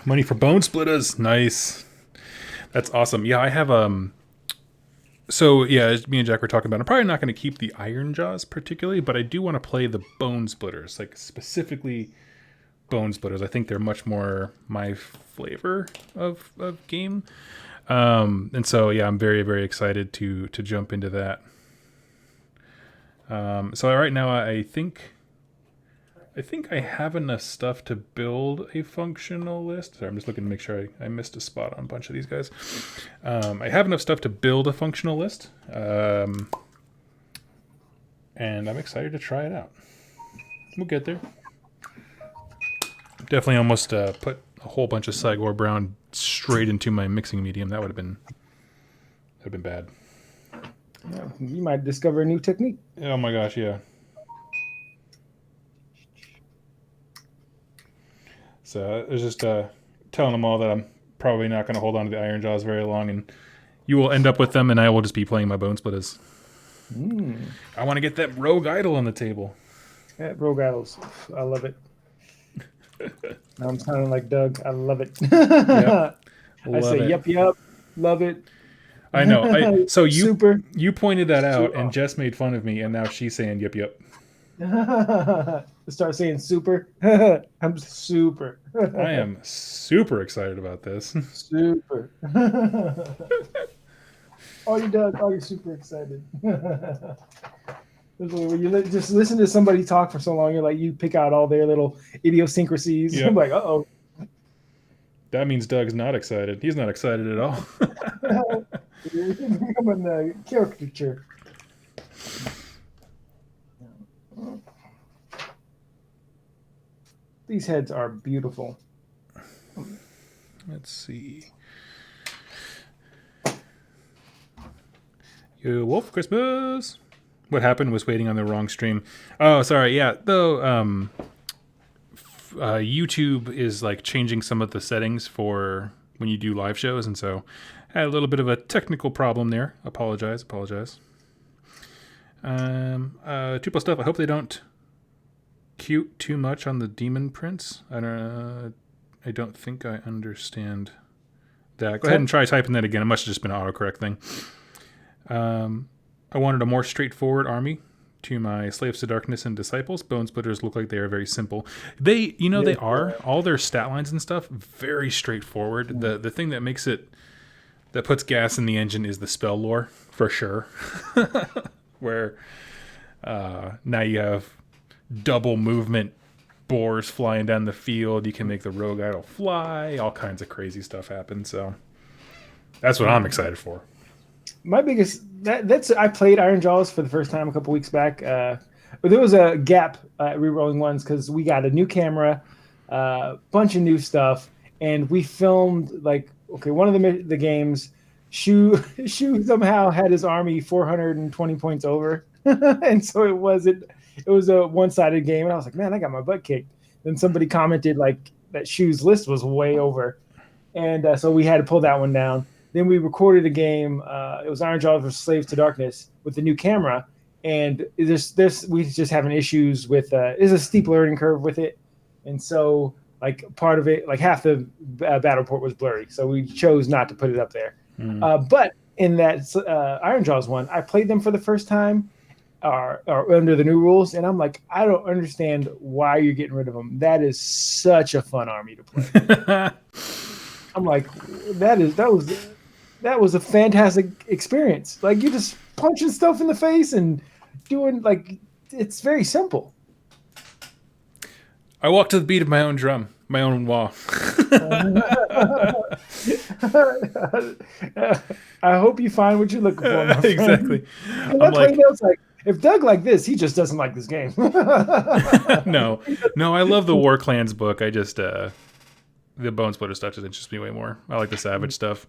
[SPEAKER 2] Money for bone splitters. Nice. That's awesome. Yeah, I have so yeah, as me and Jack were talking about, I'm probably not going to keep the Iron Jaws particularly, but I do want to play the Bone Splitters, like specifically Bone Splitters. I think they're much more my flavor of game, and so yeah, I'm very very excited to jump into that. So right now, I think I have enough stuff to build a functional list. Sorry, I'm just looking to make sure I missed a spot on a bunch of these guys. I have enough stuff to build a functional list, and I'm excited to try it out. We'll get there. Definitely almost put a whole bunch of Cygor Brown straight into my mixing medium. That would have been bad.
[SPEAKER 1] Yeah, you might discover a new technique.
[SPEAKER 2] Oh my gosh, yeah. So I was just telling them all that I'm probably not going to hold on to the Iron Jaws very long, and you will end up with them, and I will just be playing my Bone Splitters. I want to get that Rogue Idol on the table.
[SPEAKER 1] Yeah, Rogue Idols. I love it. Now I'm sounding like Doug. I love it.
[SPEAKER 2] Yep.
[SPEAKER 1] I say,
[SPEAKER 2] Love it.
[SPEAKER 1] yep, love it.
[SPEAKER 2] I know. So
[SPEAKER 1] Super.
[SPEAKER 2] you pointed that out, and Jess made fun of me, and now she's saying yep.
[SPEAKER 1] Start saying super. I'm super.
[SPEAKER 2] I am super excited about this.
[SPEAKER 1] Super. Oh, you done? Oh, you're super excited. When you just listen to somebody talk for so long, you're like, you pick out all their little idiosyncrasies.
[SPEAKER 2] Yep.
[SPEAKER 1] I'm like, uh-oh.
[SPEAKER 2] That means Doug's not excited. He's not excited at all.
[SPEAKER 1] You're becoming a caricature. These heads are beautiful.
[SPEAKER 2] Let's see. Yo, Wolf Christmas. What happened was waiting on the wrong stream. Oh, sorry. Yeah, though YouTube is like changing some of the settings for when you do live shows, and so I had a little bit of a technical problem there. Apologize. Tuple stuff. I hope they don't cute too much on the Demon Prince. I don't think I understand that. Go ahead and try typing that again. It must have just been an autocorrect thing. I wanted a more straightforward army to my Slaves to Darkness and Disciples. Bone Splitters look like they are very simple. They are. All their stat lines and stuff, very straightforward. The thing that makes it, that puts gas in the engine is the spell lore, for sure. Where now you have double movement boars flying down the field. You can make the Rogue Idol fly. All kinds of crazy stuff happen. So that's what I'm excited for.
[SPEAKER 1] My biggest that's I played Iron Jaws for the first time a couple weeks back, but there was a gap rerolling ones because we got a new camera, bunch of new stuff, and we filmed one of the games. Shu somehow had his army 420 points over, and so it was a one-sided game, and I was like, man, I got my butt kicked. Then somebody commented like that Shu's list was way over, and so we had to pull that one down. Then we recorded a game. It was Iron Jaws vs. Slaves to Darkness with the new camera, and we just having issues with. There's a steep learning curve with it, and so like part of it, like half the battle port was blurry, so we chose not to put it up there. But in that Iron Jaws one, I played them for the first time, or under the new rules, and I'm like, I don't understand why you're getting rid of them. That is such a fun army to play. I'm like, that was a fantastic experience. Like, you just punching stuff in the face and doing, like, it's very simple.
[SPEAKER 2] I walk to the beat of my own drum, my own wah.
[SPEAKER 1] I hope you find what you're looking for, my friend.
[SPEAKER 2] Exactly.
[SPEAKER 1] I'm like, if Doug like this, he just doesn't like this game.
[SPEAKER 2] No, I love the War Clans book. I just, the Bone Splitter stuff just interests me way more. I like the Savage stuff.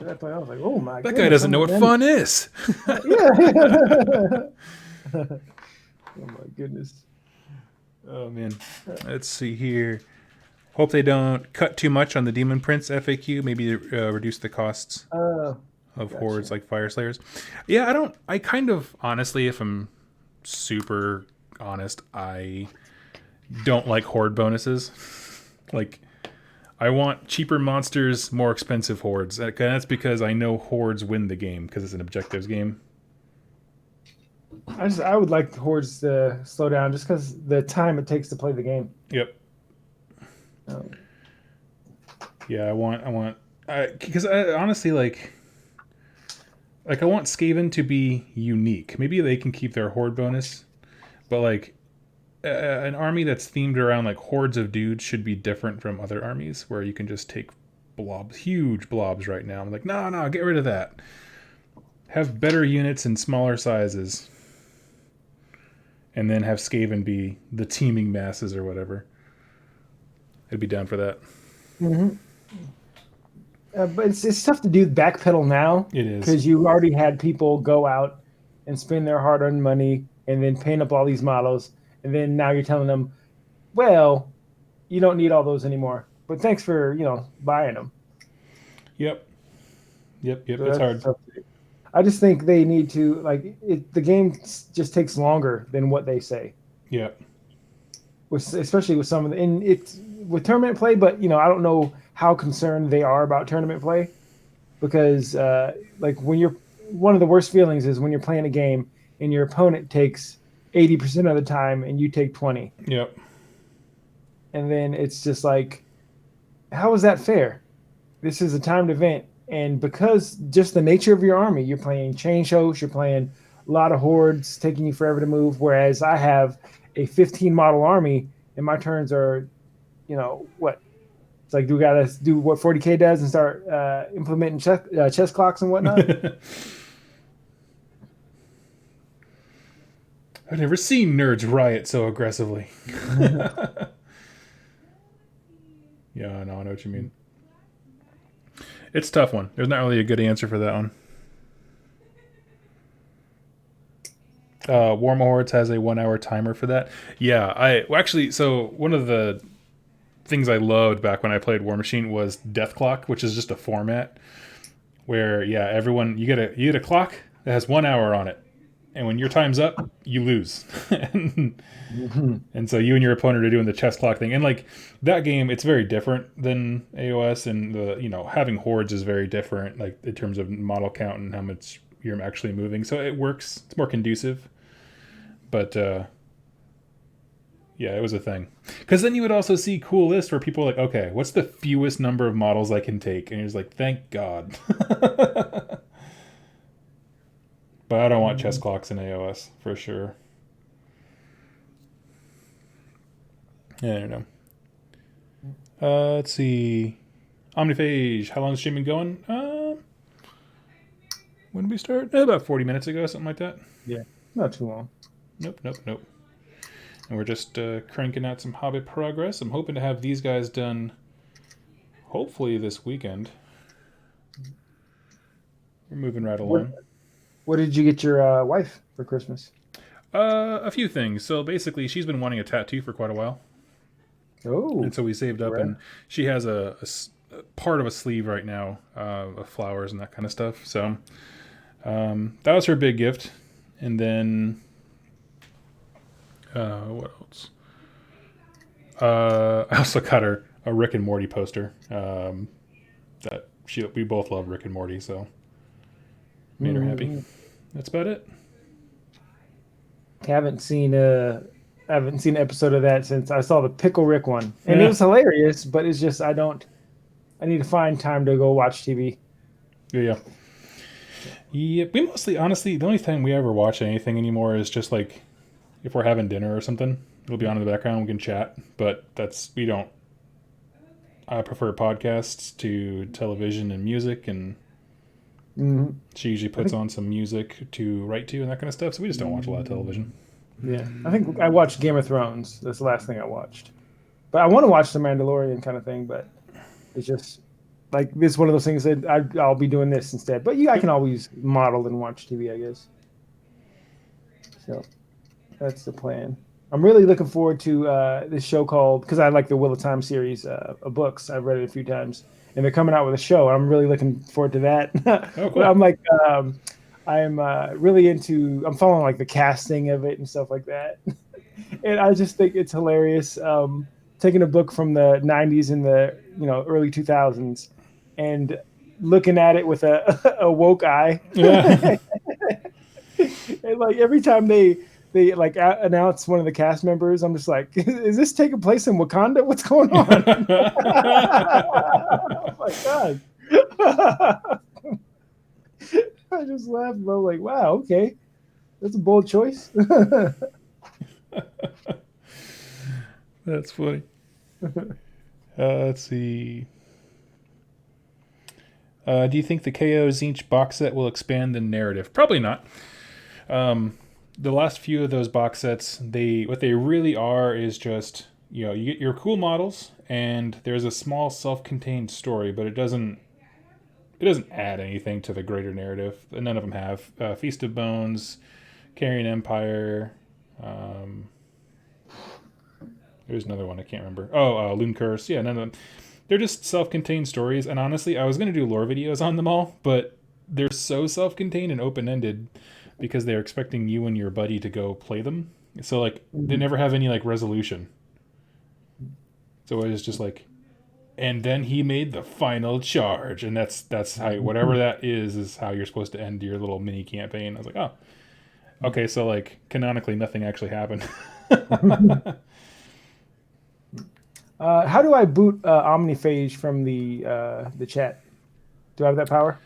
[SPEAKER 1] I was like, oh my god.
[SPEAKER 2] That guy doesn't know what fun is.
[SPEAKER 1] Yeah. Oh my goodness.
[SPEAKER 2] Oh man. Let's see here. Hope they don't cut too much on the Demon Prince FAQ. Maybe reduce the costs of hordes like Fire Slayers. Yeah, I kind of, honestly, if I'm super honest, I don't like horde bonuses. Like, I want cheaper monsters, more expensive hordes. That's because I know hordes win the game because it's an objectives game.
[SPEAKER 1] I would like the hordes to slow down just because the time it takes to play the game.
[SPEAKER 2] Yep. Yeah, I want because I honestly like I want Skaven to be unique. Maybe they can keep their horde bonus, but like an army that's themed around like hordes of dudes should be different from other armies where you can just take blobs, huge blobs right now. I'm like, no, get rid of that. Have better units in smaller sizes. and then have Skaven be the teeming masses or whatever. I'd be down for that.
[SPEAKER 1] Hmm. But it's tough to do backpedal now
[SPEAKER 2] It is.
[SPEAKER 1] because you already had people go out and spend their hard-earned money and then paint up all these models, and then now you're telling them, well, you don't need all those anymore. But thanks for buying them.
[SPEAKER 2] Yep. Yep. Yep.
[SPEAKER 1] So
[SPEAKER 2] It's
[SPEAKER 1] that's
[SPEAKER 2] hard.
[SPEAKER 1] tough to do. I just think they need to the game just takes longer than what they say,
[SPEAKER 2] Yep.
[SPEAKER 1] especially with some of the and it's with tournament play. But I don't know how concerned they are about tournament play because like when you're one of the worst feelings is when you're playing a game and your opponent takes 80% of the time and you take 20,
[SPEAKER 2] Yep.
[SPEAKER 1] and then it's just like, how is that fair? This is a timed event, and because just the nature of your army, you're playing chain shows, you're playing a lot of hordes, taking you forever to move. Whereas I have a 15 model army, and my turns are, what? It's like, do we gotta do what 40K does and start implementing chess clocks and whatnot?
[SPEAKER 2] I've never seen nerds riot so aggressively. Yeah, no, I know what you mean. It's a tough one. There's not really a good answer for that one. War Hordes has a 1 hour timer for that. Yeah, actually, so one of the things I loved back when I played War Machine was Death Clock, which is just a format where everyone you get a clock that has 1 hour on it, and when your time's up, you lose. And so you and your opponent are doing the chess clock thing, and like that game, it's very different than AOS, and having hordes is very different, like in terms of model count and how much you're actually moving. So it works. It's more conducive, but yeah, it was a thing. Because then you would also see cool lists where people are like, okay, what's the fewest number of models I can take? And you're just like, thank God. But I don't want chess clocks in AOS for sure. Yeah, I don't know. Let's see. Omniphage, how long has she been going? When did we start? About 40 minutes ago, something like that.
[SPEAKER 1] Yeah, not too long.
[SPEAKER 2] Nope. And we're just cranking out some Hobbit progress. I'm hoping to have these guys done hopefully this weekend. We're moving right along.
[SPEAKER 1] What did you get your wife for Christmas?
[SPEAKER 2] A few things. So basically, she's been wanting a tattoo for quite a while.
[SPEAKER 1] Oh,
[SPEAKER 2] And so we saved up,
[SPEAKER 1] right.
[SPEAKER 2] and she has a part of a sleeve right now of flowers and that kind of stuff. So that was her big gift. And then what else? I also got her a Rick and Morty poster. We both love Rick and Morty, so made her happy. That's about it.
[SPEAKER 1] Haven't seen an episode of that since I saw the Pickle Rick one, and it was hilarious. But it's just I need to find time to go watch TV.
[SPEAKER 2] Yeah. We mostly, honestly, the only time we ever watch anything anymore is just like if we're having dinner or something. It'll be on in the background. We can chat, but we don't. I prefer podcasts to television and music, and she usually puts on some music to write to and that kind of stuff. So we just don't watch a lot of television.
[SPEAKER 1] Yeah, I think I watched Game of Thrones. That's the last thing I watched. But I want to watch the Mandalorian kind of thing. But it's just like this is one of those things that I'll be doing this instead. But I can always model and watch TV, I guess. So that's the plan. I'm really looking forward to this show called, because I like the Wheel of Time series of books. I've read it a few times, and they're coming out with a show. I'm really looking forward to that.
[SPEAKER 2] Oh, cool.
[SPEAKER 1] But I'm like, I'm really into. I'm following like the casting of it and stuff like that, and I just think it's hilarious. Taking a book from the '90s and the early 2000s, and looking at it with a woke eye.
[SPEAKER 2] Yeah.
[SPEAKER 1] And like every time they like announce one of the cast members, I'm just like, is this taking place in Wakanda? What's going on? Oh my god. I just laughed. I'm like, wow, okay, that's a bold choice.
[SPEAKER 2] That's funny. Let's see. Do you think the KO Tzeentch box set will expand the narrative? Probably not. the last few of those box sets, what they really are is just, you get your cool models and there's a small self-contained story, but it doesn't add anything to the greater narrative. None of them have. Feast of Bones, Carrion Empire. Um, there's another one I can't remember. Oh, Loon Curse. Yeah, none of them. They're just self-contained stories. And honestly, I was gonna do lore videos on them all, but they're so self-contained and open-ended because they're expecting you and your buddy to go play them. So like they
[SPEAKER 1] Mhm.
[SPEAKER 2] never have any like resolution. So it was just like, and then he made the final charge, and that's how whatever that is how you're supposed to end your little mini campaign. I was like, oh, okay, so like canonically nothing actually happened.
[SPEAKER 1] How do I boot Omniphage from the chat? Do I have that power?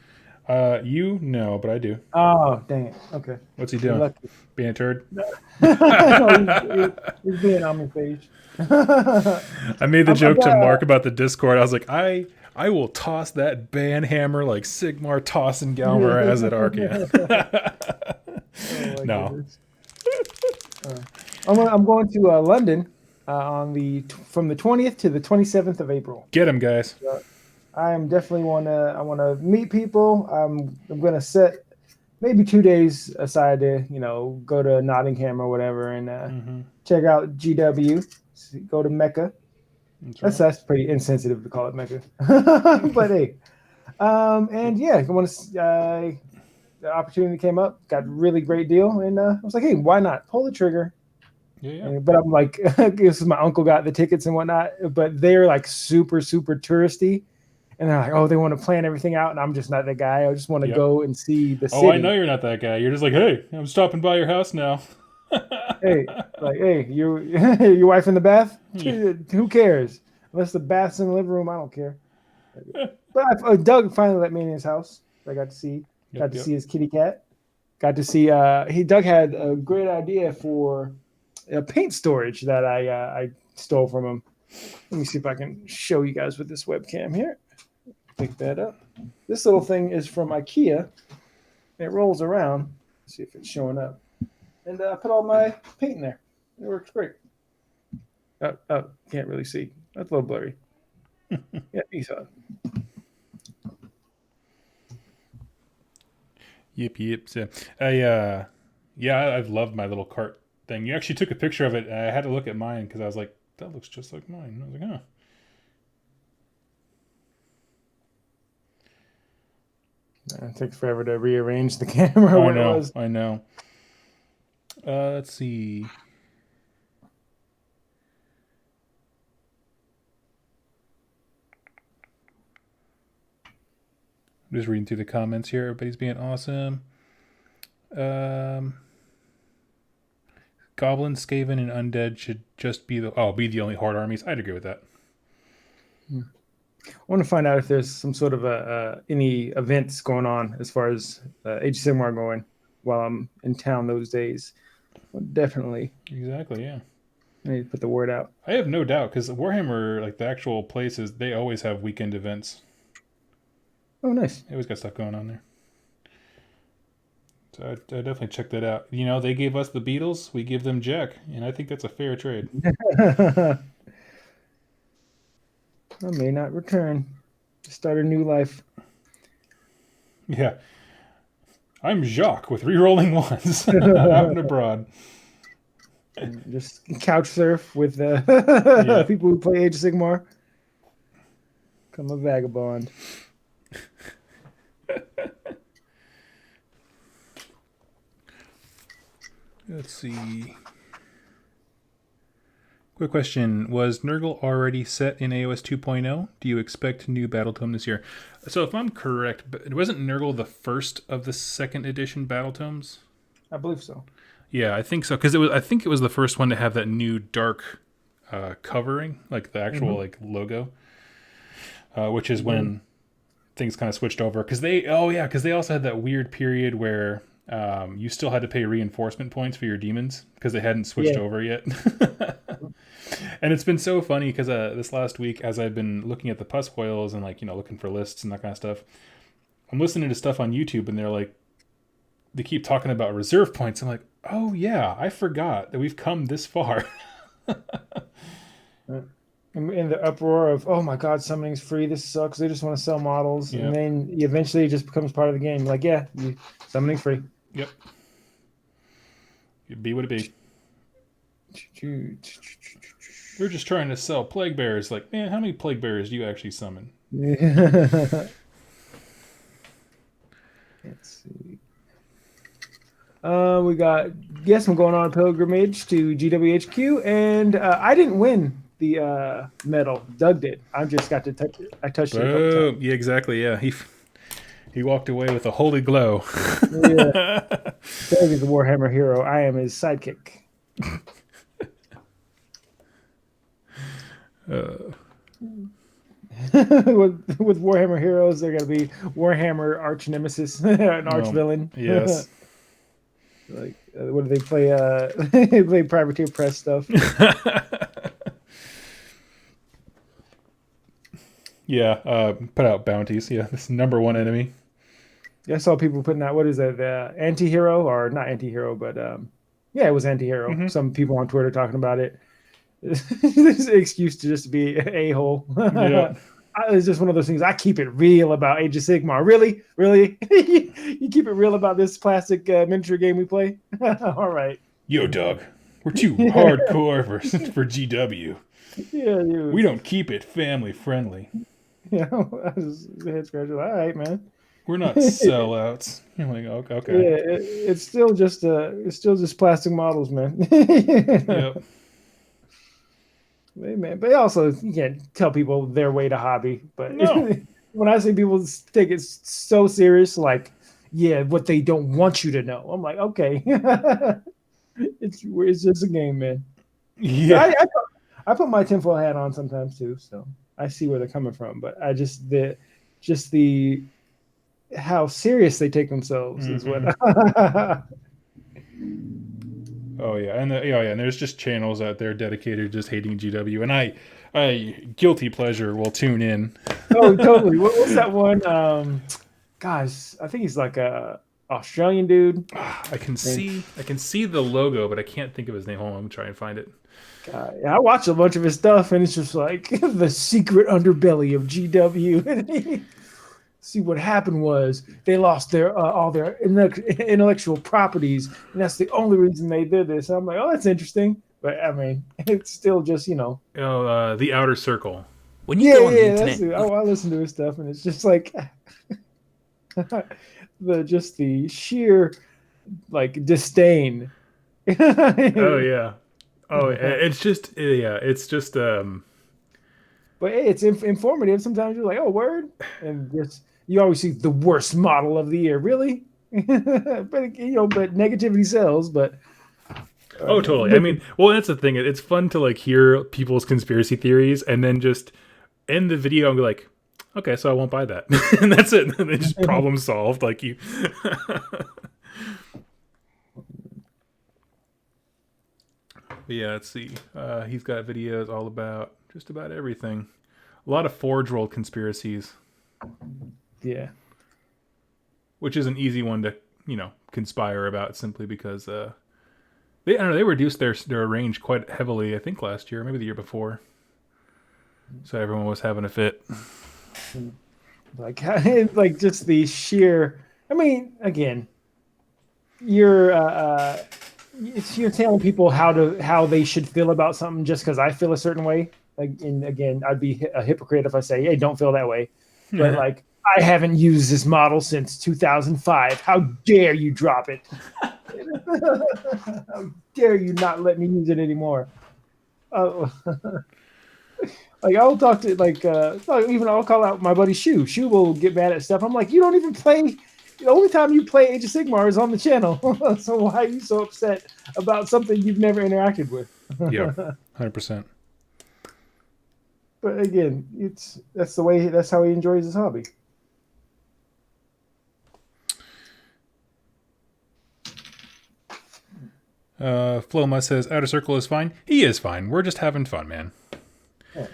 [SPEAKER 2] You know, but I do.
[SPEAKER 1] Oh, dang it. Okay.
[SPEAKER 2] What's he
[SPEAKER 1] You're
[SPEAKER 2] doing?
[SPEAKER 1] lucky.
[SPEAKER 2] Being a turd?
[SPEAKER 1] No, he's being Omniphage.
[SPEAKER 2] I made the
[SPEAKER 1] I've
[SPEAKER 2] joke to
[SPEAKER 1] got,
[SPEAKER 2] Mark about the Discord. I was like, I will toss that ban hammer like Sigmar tossing Galmaraz at Arcan.
[SPEAKER 1] oh my
[SPEAKER 2] No.
[SPEAKER 1] goodness. I'm going to London from the 20th to the 27th of April.
[SPEAKER 2] Get him, guys.
[SPEAKER 1] So I am definitely I want to meet people. I'm going to set maybe 2 days aside to go to Nottingham or whatever and check out GW. Go to Mecca. That's pretty insensitive to call it Mecca, but hey, and yeah, I want to. The opportunity came up, got a really great deal, and I was like, hey, why not pull the trigger?
[SPEAKER 2] Yeah.
[SPEAKER 1] But I'm like, this is my uncle got the tickets and whatnot, but they're like super touristy, and they're like, oh, they want to plan everything out, and I'm just not that guy. I just want to
[SPEAKER 2] Yep.
[SPEAKER 1] go and see the
[SPEAKER 2] Oh, I know
[SPEAKER 1] city.
[SPEAKER 2] you're not that guy. You're just like, hey, I'm stopping by your house now.
[SPEAKER 1] Hey, like, hey, your wife in the bath?
[SPEAKER 2] Yeah.
[SPEAKER 1] Who cares? Unless the bath's in the living room, I don't care. But Doug finally let me in his house. I got to see. Got to
[SPEAKER 2] Yep.
[SPEAKER 1] see his kitty cat. Got to see. Doug had a great idea for a paint storage that I stole from him. Let me see if I can show you guys with this webcam here. Pick that up. This little thing is from IKEA. It rolls around. Let's see if it's showing up. And I put all my paint in there. It works great. Oh, can't really see. That's a little blurry. Yeah, you saw it.
[SPEAKER 2] Yep. So, I've loved my little cart thing. You actually took a picture of it. And I had to look at mine because I was like, that looks just like mine. And I was like, huh.
[SPEAKER 1] It takes forever to rearrange the camera where it was.
[SPEAKER 2] I know. Let's see. I'm just reading through the comments here. Everybody's being awesome. Goblins, Skaven, and Undead should just be the only horde armies. I'd agree with that.
[SPEAKER 1] I want to find out if there's some sort of any events going on as far as Age of Sigmar going while I'm in town those days. Well, definitely.
[SPEAKER 2] Exactly, yeah.
[SPEAKER 1] I need to put the word out.
[SPEAKER 2] I have no doubt because Warhammer, like the actual places, they always have weekend events.
[SPEAKER 1] Oh, nice.
[SPEAKER 2] They always got stuff going on there. So I definitely check that out. They gave us the Beatles, we give them Jack, and I think that's a fair trade.
[SPEAKER 1] I may not return. Start a new life.
[SPEAKER 2] Yeah. I'm Jacques with re-rolling ones. Out and abroad.
[SPEAKER 1] Just couch surf with
[SPEAKER 2] Yeah.
[SPEAKER 1] people who play Age of Sigmar. Become a vagabond.
[SPEAKER 2] Let's see. Quick question. Was Nurgle already set in AOS 2.0? Do you expect new Battle Tome this year? So if I'm correct, wasn't Nurgle the first of the second edition Battle Tomes?
[SPEAKER 1] I believe so.
[SPEAKER 2] Yeah, I think so. Because I think it was the first one to have that new dark covering, like the actual like logo, which is when things kind of switched over. Because they also had that weird period where you still had to pay reinforcement points for your demons because they hadn't switched over yet. And it's been so funny because this last week, as I've been looking at the pus foils and looking for lists and that kind of stuff, I'm listening to stuff on YouTube and they keep talking about reserve points. I'm like, Oh yeah, I forgot that we've come this far.
[SPEAKER 1] In the uproar of, oh my god, summoning's free, this sucks, they just want to sell models, and
[SPEAKER 2] Yep.
[SPEAKER 1] then eventually it just becomes part of the game. Like, yeah, summoning's free.
[SPEAKER 2] Yep. It'd be what it be. They're just trying to sell plague bearers. Like, man, how many plague bearers do you actually summon?
[SPEAKER 1] Let's see. We got I'm going on a pilgrimage to GWHQ, and I didn't win the medal. Doug did. I just got to touch it. I touched it a couple times.
[SPEAKER 2] Yeah, exactly. Yeah, he walked away with a holy glow.
[SPEAKER 1] Yeah. Doug is a Warhammer hero. I am his sidekick. with Warhammer heroes, they're gonna be Warhammer arch nemesis, an arch villain.
[SPEAKER 2] Yes.
[SPEAKER 1] Like, what do they play? They play Privateer Press stuff.
[SPEAKER 2] Yeah, put out bounties. Yeah, this #1 enemy.
[SPEAKER 1] I saw people putting out, what is that, the anti-hero, or not anti-hero, but yeah, it was anti-hero.
[SPEAKER 2] Mm-hmm.
[SPEAKER 1] Some people on Twitter talking about it. This an excuse to just be an a-hole.
[SPEAKER 2] Yeah.
[SPEAKER 1] It's just one of those things. I keep it real about Age of Sigmar. Really? You keep it real about this plastic miniature game we play? All right.
[SPEAKER 2] Yo, Doug, we're too hardcore for GW.
[SPEAKER 1] Yeah, dude.
[SPEAKER 2] We don't keep it family friendly.
[SPEAKER 1] Yeah, I was head scratcher. All right, man.
[SPEAKER 2] We're not sellouts. You're like, okay.
[SPEAKER 1] Yeah, it's still just plastic models, man.
[SPEAKER 2] Yep.
[SPEAKER 1] Man, but also you can't tell people their way to hobby. But
[SPEAKER 2] No.
[SPEAKER 1] when I see people take it so serious, like, yeah, what they don't want you to know, I'm like, okay, it's just a game, man.
[SPEAKER 2] Yeah.
[SPEAKER 1] I put my tinfoil hat on sometimes too, so I see where they're coming from. But I just the how serious they take themselves is what.
[SPEAKER 2] Oh yeah, and and there's just channels out there dedicated to just hating GW, and I guilty pleasure will tune in.
[SPEAKER 1] Oh, totally. What's that one? Gosh, I think he's like a Australian dude.
[SPEAKER 2] I can see the logo, but I can't think of his name. Hold on, I'm trying to find it.
[SPEAKER 1] I watch a bunch of his stuff, and it's just like the secret underbelly of GW. See, what happened was they lost their all their intellectual properties, and that's the only reason they did this. I'm like, oh, that's interesting, but I mean, it's still just
[SPEAKER 2] The Outer Circle.
[SPEAKER 3] When you go on the internet,
[SPEAKER 1] I listen to his stuff, and it's just like the sheer like disdain.
[SPEAKER 2] Oh yeah. Oh, it's just
[SPEAKER 1] But hey, it's informative. Sometimes you're like, oh, word, and just you always see the worst model of the year, really. But but negativity sells. But
[SPEAKER 2] oh, totally. I mean, well, that's the thing. It's fun to like hear people's conspiracy theories and then just end the video and be like, okay, so I won't buy that, and that's it. And it's just problem solved. Like you. But yeah, let's see. He's got videos all about just about everything. A lot of Forge World conspiracies.
[SPEAKER 1] Yeah.
[SPEAKER 2] Which is an easy one to, conspire about simply because they reduced their range quite heavily, I think last year, maybe the year before. So everyone was having a fit.
[SPEAKER 1] Like just the sheer, I mean, again, you're telling people how they should feel about something just because I feel a certain way. Like, and again, I'd be a hypocrite if I say, "Hey, don't feel that way." But like, I haven't used this model since 2005. How dare you drop it? How dare you not let me use it anymore? Like I'll talk to even I'll call out my buddy Shu. Shu will get mad at stuff. I'm like, you don't even play. The only time you play Age of Sigmar is on the channel. So why are you so upset about something you've never interacted with?
[SPEAKER 2] Yeah, 100%.
[SPEAKER 1] But again, that's how he enjoys his hobby.
[SPEAKER 2] Floma says Outer Circle is fine. He is fine. We're just having fun, man.
[SPEAKER 1] Yeah.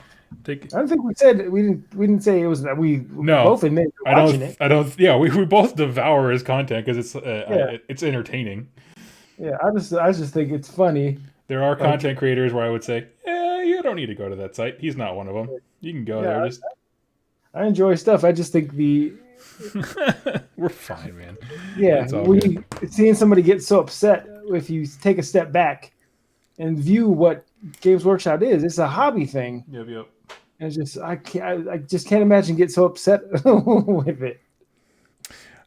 [SPEAKER 1] I don't think we didn't say it was that we both admit watching it.
[SPEAKER 2] I don't. Yeah, we both devour his content because it's entertaining.
[SPEAKER 1] Yeah, I just think it's funny.
[SPEAKER 2] There are
[SPEAKER 1] Like,
[SPEAKER 2] content creators where I would say, you don't need to go to that site. He's not one of them. You can go
[SPEAKER 1] yeah,
[SPEAKER 2] there. Just
[SPEAKER 1] I enjoy stuff. I just think
[SPEAKER 2] we're fine, man.
[SPEAKER 1] yeah,
[SPEAKER 2] It's all good.
[SPEAKER 1] seeing somebody get so upset if you take a step back and view what Games Workshop is. It's a hobby thing.
[SPEAKER 2] Yep, yep.
[SPEAKER 1] And it's just I just can't imagine get so upset with it.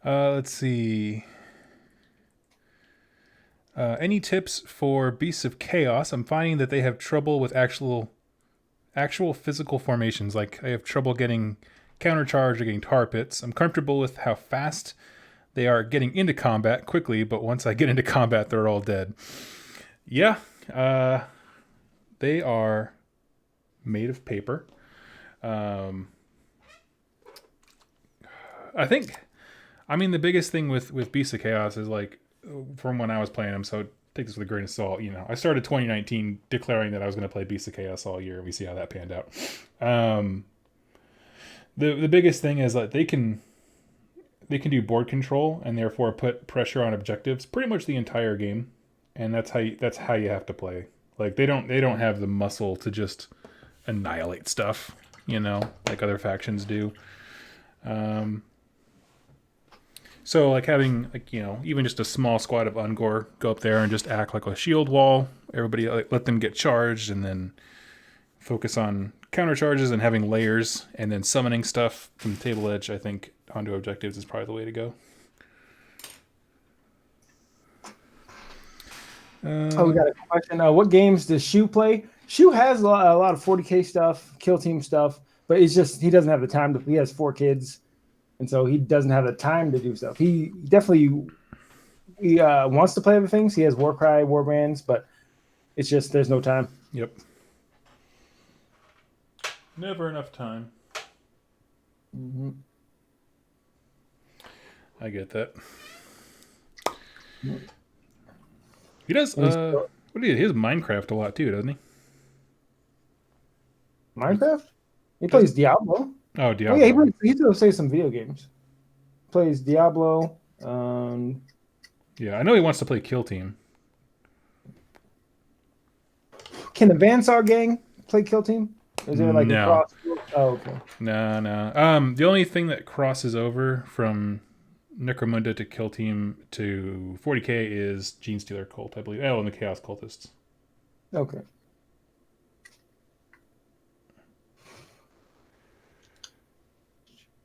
[SPEAKER 2] Let's see. Any tips for Beasts of Chaos? I'm finding that they have trouble with actual physical formations. Like I have trouble getting countercharge or getting tar pits. I'm comfortable with how fast they are getting into combat quickly, but once I get into combat, they're all dead. Yeah, they are made of paper. I think, I mean, the biggest thing with Beasts of Chaos is like, from when I was playing them, so take this with a grain of salt. You know, I started 2019 declaring that I was going to play Beasts of Chaos all year, and we see how that panned out. The biggest thing is that they can do board control and therefore put pressure on objectives pretty much the entire game, and that's how you have to play. Like they don't have the muscle to just annihilate stuff, you know, like other factions do. So like having like, you know, even just a small squad of Ungor go up there and just act like a shield wall. Everybody like, let them get charged and then focus on counter charges and having layers and then summoning stuff from the table edge. I think onto objectives is probably the way to go.
[SPEAKER 1] Oh, we got a question. What games does Shu play? Shu has a lot of 40K stuff, kill team stuff, but it's just he doesn't have the time to. He has 4 kids, and so he doesn't have the time to do stuff. He definitely wants to play other things. He has Warcry, Warbrands, but it's just there's no time.
[SPEAKER 2] Yep. Never enough time.
[SPEAKER 1] Mm-hmm.
[SPEAKER 2] I get that. He does. What do you? He has Minecraft a lot too, doesn't he?
[SPEAKER 1] Minecraft. He plays Diablo.
[SPEAKER 2] Oh,
[SPEAKER 1] Oh yeah,
[SPEAKER 2] Diablo.
[SPEAKER 1] he does play some video games. Plays Diablo.
[SPEAKER 2] Yeah, I know he wants to play Kill Team.
[SPEAKER 1] Can the Vansar gang play Kill Team? Is there like a
[SPEAKER 2] No.
[SPEAKER 1] cross? Oh, okay.
[SPEAKER 2] No, no. The only thing that crosses over from Necromunda to Kill Team to 40K is Gene Stealer Cult, I believe. Oh, and the Chaos Cultists.
[SPEAKER 1] Okay.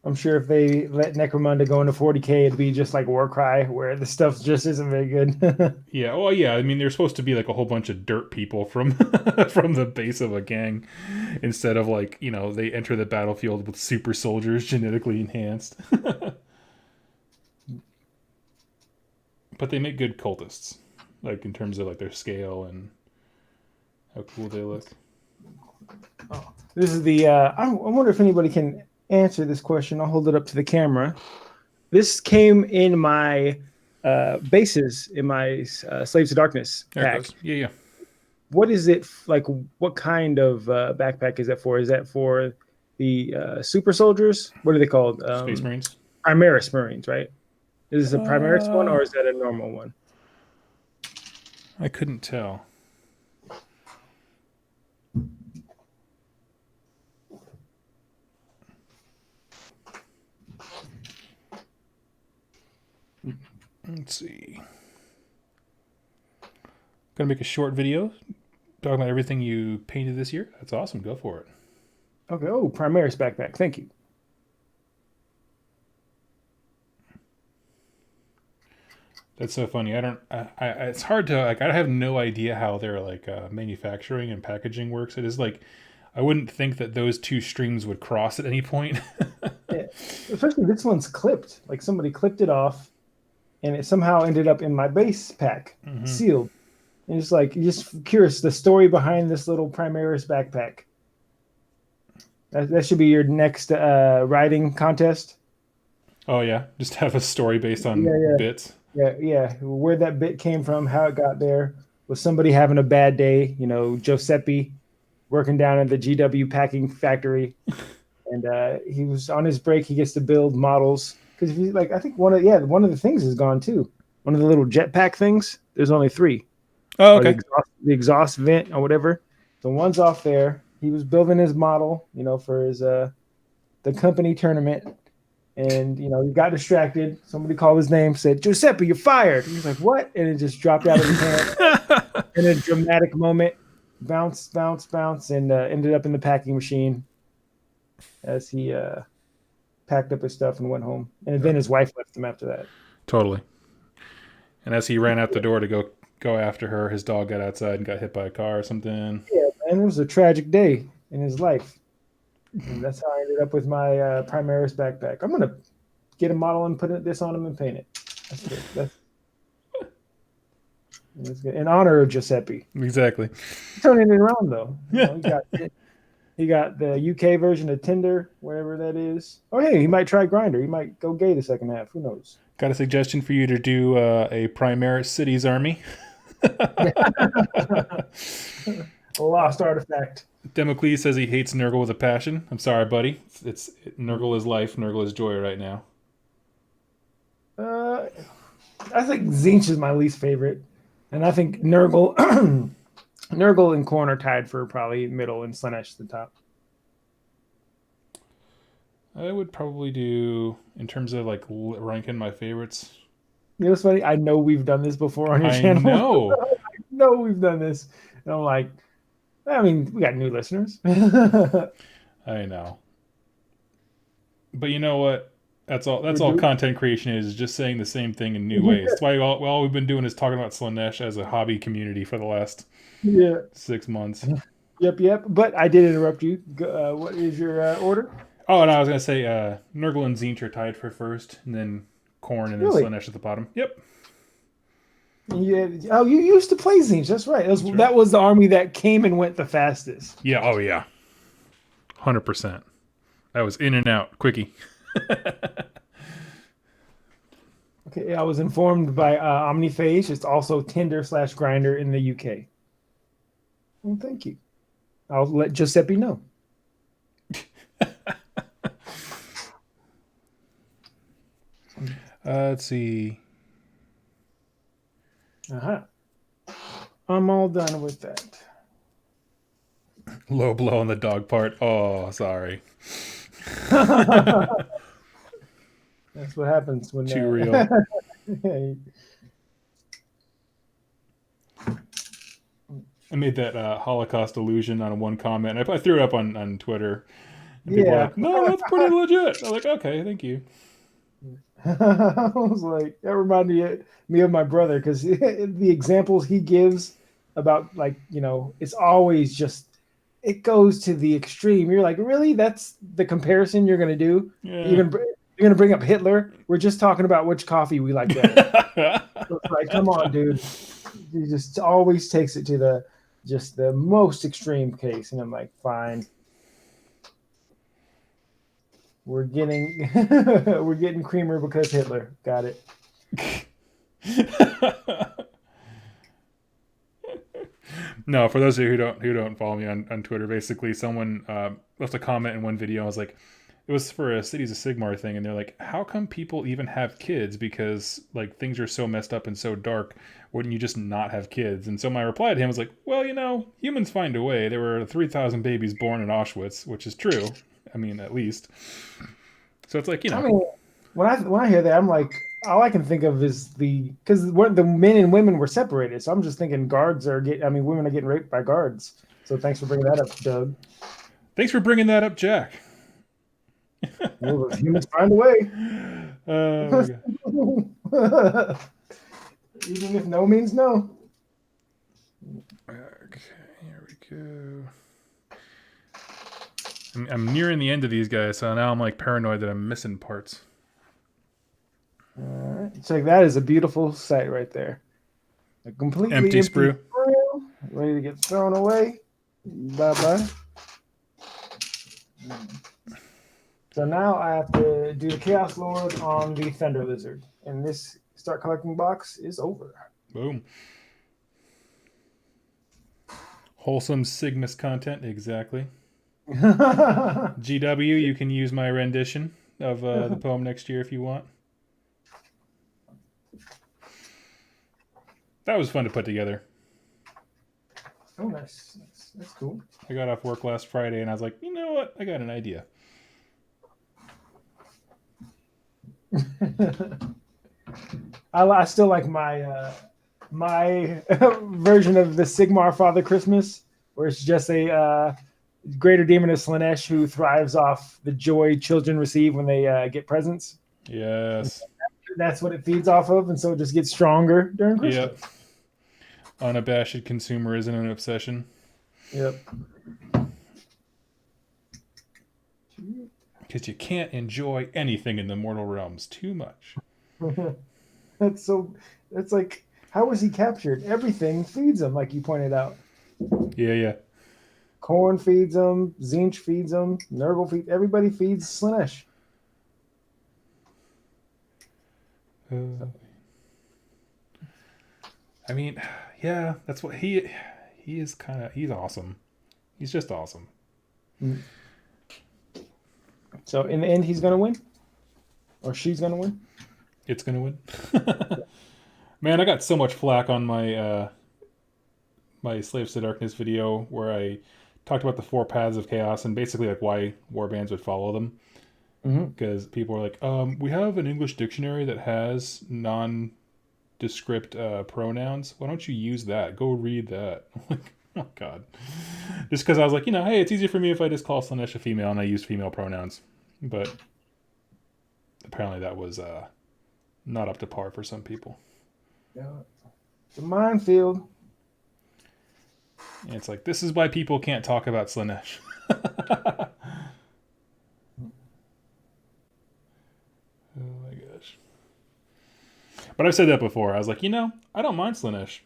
[SPEAKER 1] I'm sure if they let Necromunda go into 40K, it'd be just like Warcry, where the stuff just isn't very good.
[SPEAKER 2] Yeah, well, yeah. I mean, they're supposed to be like a whole bunch of dirt people from from the base of a gang, instead of like, you know, they enter the battlefield with super soldiers genetically enhanced. But they make good cultists, like in terms of like their scale and how cool they look.
[SPEAKER 1] Oh, this is the. I wonder if anybody can answer this question. I'll hold it up to the camera. This came in my bases in my Slaves to Darkness
[SPEAKER 2] There it
[SPEAKER 1] pack.
[SPEAKER 2] goes. Yeah, yeah.
[SPEAKER 1] What is it like? What kind of backpack is that for? Is that for the super soldiers? What are they called?
[SPEAKER 2] Space Marines.
[SPEAKER 1] Primaris Marines, right? Is this a Primaris one or is that a normal one?
[SPEAKER 2] I couldn't tell. Let's see. Gonna make a short video talking about everything you painted this year. That's awesome. Go for it.
[SPEAKER 1] Okay. Oh, Primaris backpack. Thank you.
[SPEAKER 2] That's so funny. I don't. It's hard to like. I have no idea how their like manufacturing and packaging works. It is like I wouldn't think that those two streams would cross at any point.
[SPEAKER 1] Yeah. Especially this one's clipped. Like somebody clipped it off, and it somehow ended up in my base pack, sealed. And it's like you're just curious the story behind this little Primaris backpack. That should be your next riding contest.
[SPEAKER 2] Oh yeah, just have a story based on bits.
[SPEAKER 1] Yeah. Where that bit came from, how it got there. Was somebody having a bad day? You know, Giuseppe working down at the GW packing factory, and he was on his break. He gets to build models because like I think one of the things is gone too. one of the little jetpack things. There's only 3.
[SPEAKER 2] Oh,
[SPEAKER 1] Or
[SPEAKER 2] okay.
[SPEAKER 1] the exhaust vent or whatever. So one's off there. He was building his model, for his the company tournament, and he got distracted. Somebody called his name, said, "Giuseppe, you're fired." He was like, "What?" And it just dropped out of his hand in a dramatic moment. Bounce, bounce, bounce, and ended up in the packing machine as he packed up his stuff and went home. And then his wife left him after that.
[SPEAKER 2] Totally. And as he ran out the door to go after her, his dog got outside and got hit by a car or something.
[SPEAKER 1] Yeah, man, it was a tragic day in his life. And that's how I ended up with my Primaris backpack. I'm gonna get a model and put this on him and paint it. That's good. That's good. In honor of Giuseppe.
[SPEAKER 2] Exactly.
[SPEAKER 1] Turning it around though.
[SPEAKER 2] Yeah.
[SPEAKER 1] He got the UK version of Tinder, wherever that is. Oh, hey, he might try Grinder. He might go gay the second half. Who knows?
[SPEAKER 2] Got a suggestion for you to do a Primaris Cities Army.
[SPEAKER 1] A lost artifact.
[SPEAKER 2] Democles says he hates Nurgle with a passion. I'm sorry, buddy. It's Nurgle is life. Nurgle is joy right now.
[SPEAKER 1] I think Tzeentch is my least favorite, and I think Nurgle, Nurgle and Korn are tied for probably middle, and Slaanesh the top.
[SPEAKER 2] I would probably do, in terms of like ranking my favorites.
[SPEAKER 1] You know what's funny? I know we've done this before on your channel.
[SPEAKER 2] Know.
[SPEAKER 1] I know we've done this, and I'm like, I mean, we got new listeners.
[SPEAKER 2] I know. But you know what? That's all content creation is just saying the same thing in new ways. That's why all we've been doing is talking about Slaanesh as a hobby community for the last 6 months.
[SPEAKER 1] Yep. But I did interrupt you. What is your order?
[SPEAKER 2] Oh, and I was going to say Nurgle and Tzeentch are tied for first, and then Korn, and then Slaanesh at the bottom. Yep.
[SPEAKER 1] Yeah. Oh, you used to play Tzeentch. That's right. That was the army that came and went the fastest.
[SPEAKER 2] Yeah. Oh, yeah. 100%. That was in and out. Quickie.
[SPEAKER 1] Okay, I was informed by Omniphage. It's also Tinder/Grinder in the UK. Well, thank you. I'll let Giuseppe know.
[SPEAKER 2] Let's see.
[SPEAKER 1] I'm all done with that.
[SPEAKER 2] Low blow on the dog part. Oh, sorry.
[SPEAKER 1] That's what happens when
[SPEAKER 2] too real. I made that Holocaust illusion on one comment. I threw it up on Twitter. And people were like, no, that's pretty legit. I was like, okay, thank you.
[SPEAKER 1] I was like, that reminded me of my brother, because the examples he gives about, like, it's always just, it goes to the extreme. You're like, really? That's the comparison you're going to do?
[SPEAKER 2] Yeah.
[SPEAKER 1] You're going to bring up Hitler? We're just talking about which coffee we like better. So it's like, come on, dude. He just always takes it to the most extreme case. And I'm like, fine. We're getting creamer because Hitler. Got it.
[SPEAKER 2] No, for those of you who don't follow me on Twitter, basically someone left a comment in one video. I was like, it was for a Cities of Sigmar thing, and they're like, how come people even have kids? Because like things are so messed up and so dark, wouldn't you just not have kids? And so my reply to him was like, well, humans find a way. There were 3,000 babies born in Auschwitz, which is true. I mean, at least. So it's like, I
[SPEAKER 1] mean, when I hear that, I'm like, all I can think of is because the men and women were separated. So I'm just thinking women are getting raped by guards. So thanks for bringing that up, Doug.
[SPEAKER 2] Thanks for bringing that up, Jack.
[SPEAKER 1] Well, humans find a way. Even if no means no.
[SPEAKER 2] Okay, here we go. I'm nearing the end of these guys, so now I'm like paranoid that I'm missing parts.
[SPEAKER 1] All right, check that is a beautiful sight right there. A completely
[SPEAKER 2] empty sprue,
[SPEAKER 1] ready to get thrown away. Bye bye. So now I have to do the Chaos Lord on the Thunder Lizard, and this start collecting box is over.
[SPEAKER 2] Boom. Wholesome Cygnus content, exactly. GW, you can use my rendition of the poem next year if you want. that was fun to put together.
[SPEAKER 1] Oh, nice. That's cool.
[SPEAKER 2] I got off work last Friday and I was like, you know what? I got an idea.
[SPEAKER 1] I still like my version of the Sigmar Father Christmas, where it's just a greater demon of Slanesh who thrives off the joy children receive when they get presents.
[SPEAKER 2] Yes.
[SPEAKER 1] That's what it feeds off of, and so it just gets stronger during Christmas.
[SPEAKER 2] Yep. Unabashed consumerism and obsession.
[SPEAKER 1] Yep.
[SPEAKER 2] Because you can't enjoy anything in the mortal realms too much.
[SPEAKER 1] That's like, how was he captured? Everything feeds him, like you pointed out.
[SPEAKER 2] Yeah.
[SPEAKER 1] Corn feeds him, Tzeentch feeds him, Nurgle feeds, everybody feeds Slanesh.
[SPEAKER 2] I mean, yeah, that's what he is he's awesome. He's just awesome.
[SPEAKER 1] So in the end, he's gonna win, or she's gonna win.
[SPEAKER 2] It's gonna win. Man, I got so much flack on my my Slaves to Darkness video where I talked about the 4 paths of chaos and basically like why warbands would follow them. Because people are like, we have an English dictionary that has nondescript pronouns. Why don't you use that? Go read that. I'm like, oh god. Just because I was like, hey, it's easier for me if I just call Slanesh a female and I use female pronouns. But apparently that was not up to par for some people.
[SPEAKER 1] Yeah. It's a minefield.
[SPEAKER 2] And it's like, this is why people can't talk about Slanesh. Oh my gosh. But I've said that before. I was like, I don't mind Slanesh.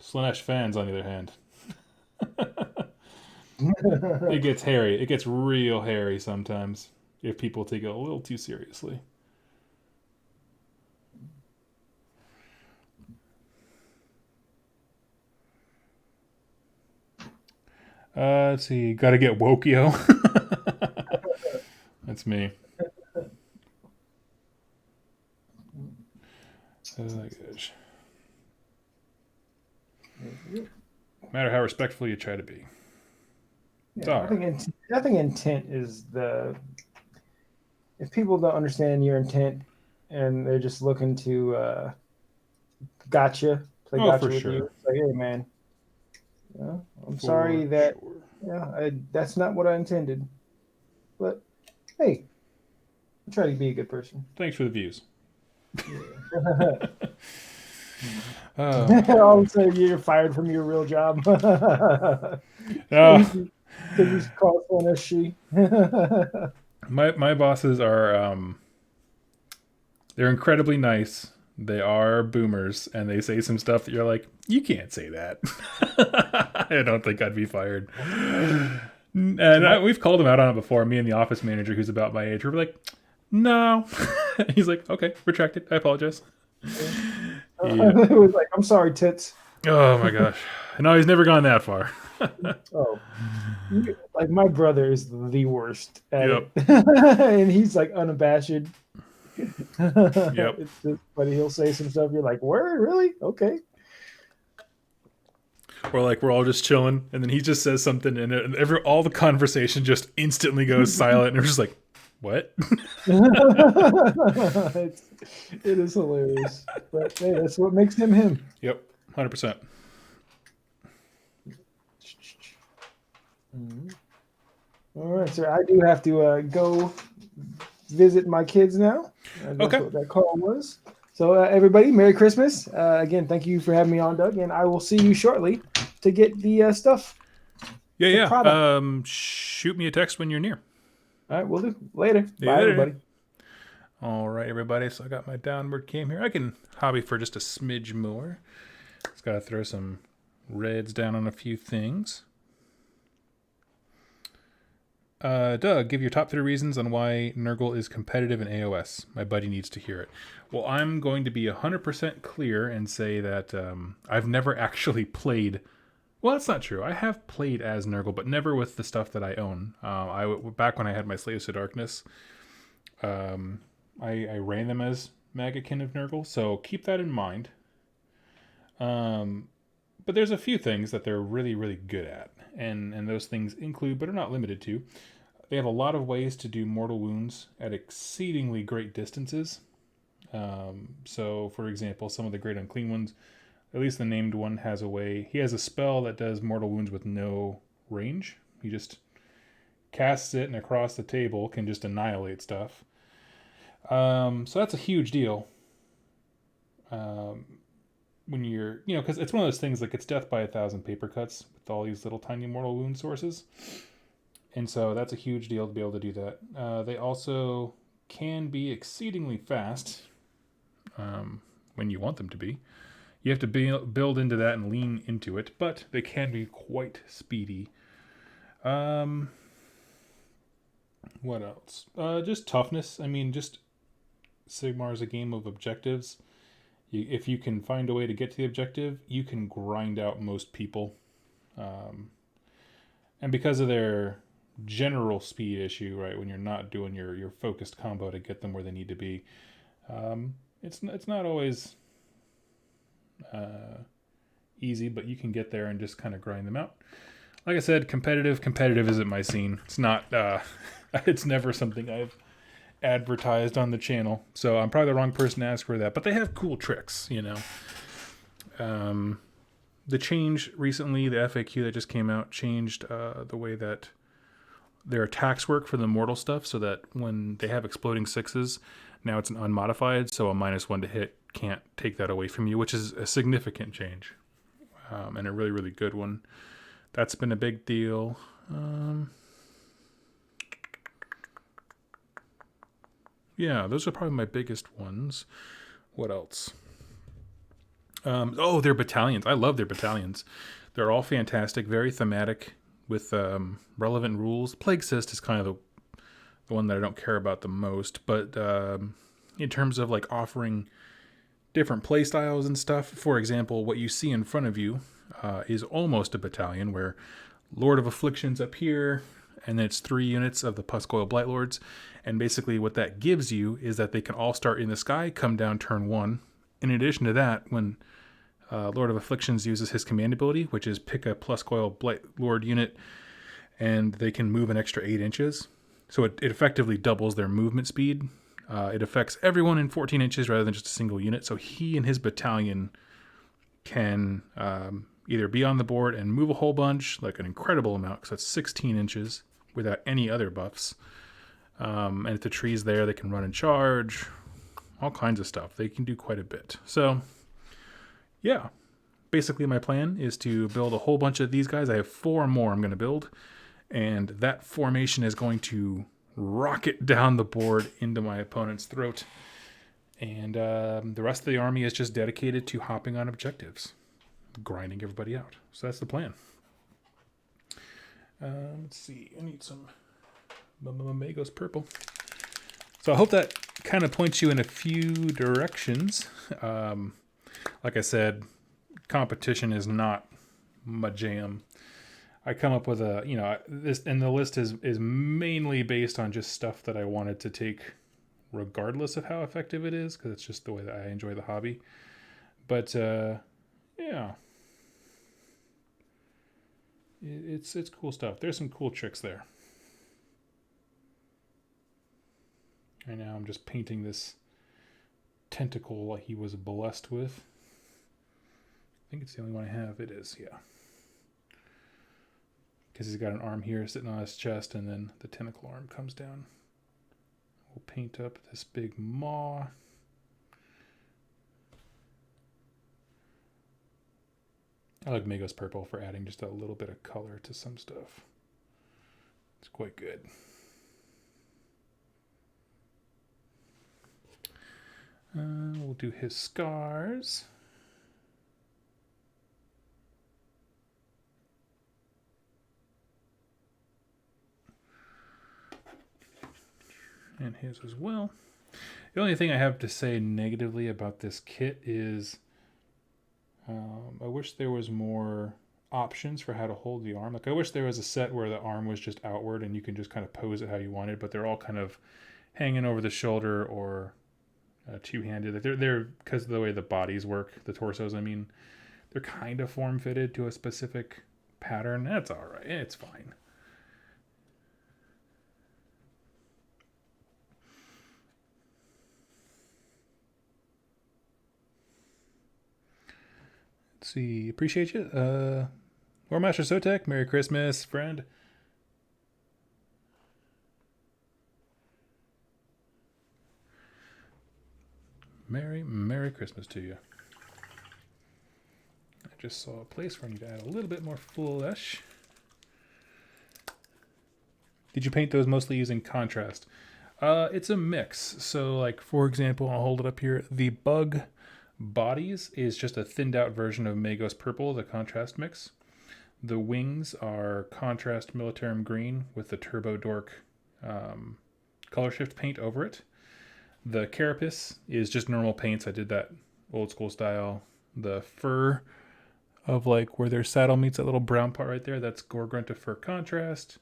[SPEAKER 2] Slanesh fans, on the other hand. It gets hairy. It gets real hairy sometimes if people take it a little too seriously. Let's see. Gotta get woke, yo. That's me. Oh my gosh. No matter how respectful you try to be.
[SPEAKER 1] Yeah, I think intent is if people don't understand your intent and they're just looking to play gotcha with
[SPEAKER 2] sure.
[SPEAKER 1] you. It's like, hey man, I'm sorry that that's not what I intended. But hey, I try to be a good person.
[SPEAKER 2] Thanks for the views.
[SPEAKER 1] Yeah. All of a sudden you're fired from your real job. Because you call someone a she.
[SPEAKER 2] My bosses are they're incredibly nice. They are boomers, and they say some stuff that you're like, you can't say that. I don't think I'd be fired. And we've called him out on it before. Me and the office manager, who's about my age, we're like, no. He's like, okay, retracted. I apologize.
[SPEAKER 1] It was like, I'm sorry, tits.
[SPEAKER 2] Oh my gosh. No, he's never gone that far.
[SPEAKER 1] Oh, like my brother is the worst at
[SPEAKER 2] Yep.
[SPEAKER 1] it. And he's like unabashed.
[SPEAKER 2] Yep.
[SPEAKER 1] It's just, but he'll say some stuff. You're like, word, really? Okay.
[SPEAKER 2] Or like we're all just chilling, and then he just says something, and all the conversation just instantly goes silent, and we're just like, what?
[SPEAKER 1] It is hilarious, but hey, that's what makes him him.
[SPEAKER 2] Yep, 100%.
[SPEAKER 1] All right, sir. I do have to go visit my kids now. That's
[SPEAKER 2] Okay.
[SPEAKER 1] what that call was. So everybody, Merry Christmas. Again, thank you for having me on, Doug, and I will see you shortly to get the stuff.
[SPEAKER 2] Yeah. Shoot me a text when you're near.
[SPEAKER 1] All right, we'll do. Later.
[SPEAKER 2] Yeah,
[SPEAKER 1] Bye,
[SPEAKER 2] later.
[SPEAKER 1] everybody.
[SPEAKER 2] All right, everybody. So I got my downward cam here. I can hobby for just a smidge more. Just got to throw some reds down on a few things. Doug, give your top 3 reasons on why Nurgle is competitive in AOS. My buddy needs to hear it. Well, I'm going to be 100% clear and say that I've never actually played. Well, that's not true. I have played as Nurgle, but never with the stuff that I own. Back when I had my Slaves to Darkness, I ran them as Magakin of Nurgle, so keep that in mind. Um, but there's a few things that they're really, really good at, and those things include, but are not limited to, they have a lot of ways to do mortal wounds at exceedingly great distances. So, for example, some of the great unclean ones, at least the named one, has a way. He has a spell that does mortal wounds with no range. He just casts it and across the table can just annihilate stuff. So that's a huge deal. Um, when you're, because it's one of those things like it's death by a thousand paper cuts with all these little tiny mortal wound sources. And so that's a huge deal to be able to do that. They also can be exceedingly fast when you want them to be. You have to build into that and lean into it, but they can be quite speedy. Um, what else? Just toughness. I mean, just Sigmar is a game of objectives. If you can find a way to get to the objective, you can grind out most people. And because of their general speed issue, right, when you're not doing your focused combo to get them where they need to be, it's not always easy, but you can get there and just kind of grind them out. Like I said, competitive isn't my scene. It's not. It's never something I've advertised on the channel, so I'm probably the wrong person to ask for that. But they have cool tricks, The change recently, the FAQ that just came out, changed the way that their attacks work for the mortal stuff, so that when they have exploding sixes, now it's an unmodified, so a -1 to hit can't take that away from you, which is a significant change, and a really, really good one. That's been a big deal. Yeah, those are probably my biggest ones. What else? Their battalions. I love their battalions. They're all fantastic, very thematic, with relevant rules. Plague Cyst is kind of the one that I don't care about the most, but in terms of like offering different play styles and stuff, for example, what you see in front of you is almost a battalion, where Lord of Afflictions up here, and then it's 3 units of the Puscoil Blightlords. And basically what that gives you is that they can all start in the sky, come down turn 1. In addition to that, when Lord of Afflictions uses his command ability, which is pick a Puscoil Blightlord unit, and they can move an extra 8 inches. So it effectively doubles their movement speed. It affects everyone in 14 inches rather than just a single unit. So he and his battalion can either be on the board and move a whole bunch, like an incredible amount, because that's 16 inches without any other buffs. And if the tree's there, they can run and charge, all kinds of stuff. They can do quite a bit. So, yeah. Basically, my plan is to build a whole bunch of these guys. I have 4 more I'm going to build. And that formation is going to rocket down the board into my opponent's throat. And the rest of the army is just dedicated to hopping on objectives, grinding everybody out. So that's the plan. Let's see. I need some Magos purple. So I hope that kind of points you in a few directions. Like I said, competition is not my jam. I come up with this, and the list is mainly based on just stuff that I wanted to take regardless of how effective it is, because it's just the way that I enjoy the hobby. But yeah, it's cool stuff. There's some cool tricks there. Right now I'm just painting this tentacle he was blessed with. I think it's the only one I have. It is, yeah. Because he's got an arm here sitting on his chest, and then the tentacle arm comes down. We'll paint up this big maw. I like Magos purple for adding just a little bit of color to some stuff. It's quite good. We'll do his scars. And his as well. The only thing I have to say negatively about this kit is I wish there was more options for how to hold the arm. Like, I wish there was a set where the arm was just outward and you can just kind of pose it how you wanted, but they're all kind of hanging over the shoulder or two-handed. They're because of the way the bodies work, the torsos, I mean. they're kind of form fitted to a specific pattern. That's all right. It's fine. Let's see. Appreciate you. War Master Sotek, Merry Christmas, friend. Merry Christmas to you. I just saw a place where I need to add a little bit more flesh. Did you paint those mostly using contrast? It's a mix. So, like, for example, I'll hold it up here. The bug bodies is just a thinned out version of Magos Purple, the contrast mix. The wings are contrast Militarum Green with the Turbo Dork color shift paint over it. The carapace is just normal paints. I did that old school style. The fur of like where their saddle meets that little brown part right there, that's Gore-Grunta fur contrast.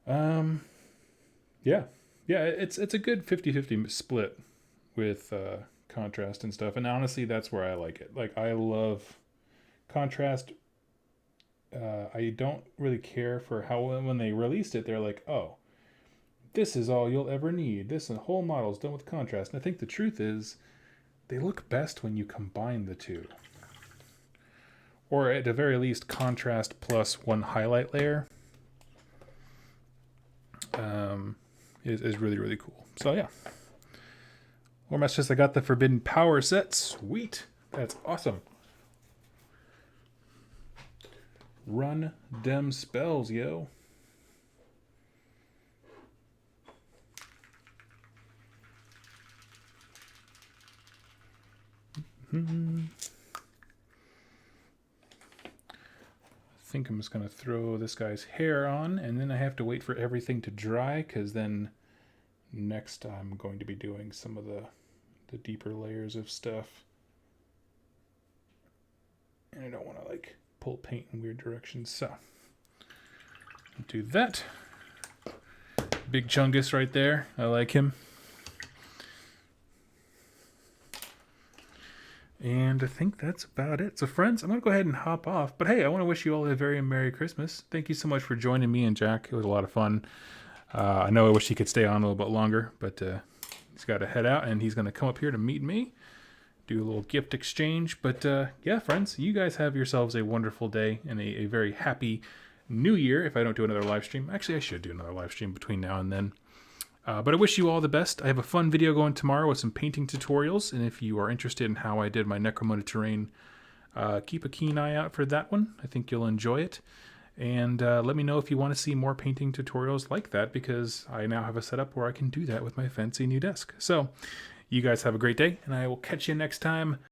[SPEAKER 2] Yeah, it's a good 50-50 split with contrast and stuff. And honestly, that's where I like it. Like, I love contrast. I don't really care for how, when they released it, they're like, oh, this is all you'll ever need. This whole model is done with contrast. And I think the truth is, they look best when you combine the two. Or at the very least, contrast plus one highlight layer is really, really cool. So yeah. Or that's just, I got the Forbidden Power set. Sweet. That's awesome. Run dem spells, yo. I think I'm just going to throw this guy's hair on, and then I have to wait for everything to dry, because then next I'm going to be doing some of the deeper layers of stuff. And I don't want to like pull paint in weird directions, so do that. Big Chungus right there. I like him. And I think that's about it. So friends, I'm going to go ahead and hop off. But hey, I want to wish you all a very Merry Christmas. Thank you so much for joining me and Jack. It was a lot of fun. I know I wish he could stay on a little bit longer, but he's got to head out, and he's going to come up here to meet me, do a little gift exchange. But yeah, friends, you guys have yourselves a wonderful day and a very happy New Year if I don't do another live stream. Actually, I should do another live stream between now and then. But I wish you all the best. I have a fun video going tomorrow with some painting tutorials, and if you are interested in how I did my Necromunda terrain, keep a keen eye out for that one. I think you'll enjoy it. And let me know if you want to see more painting tutorials like that, because I now have a setup where I can do that with my fancy new desk. So you guys have a great day, and I will catch you next time.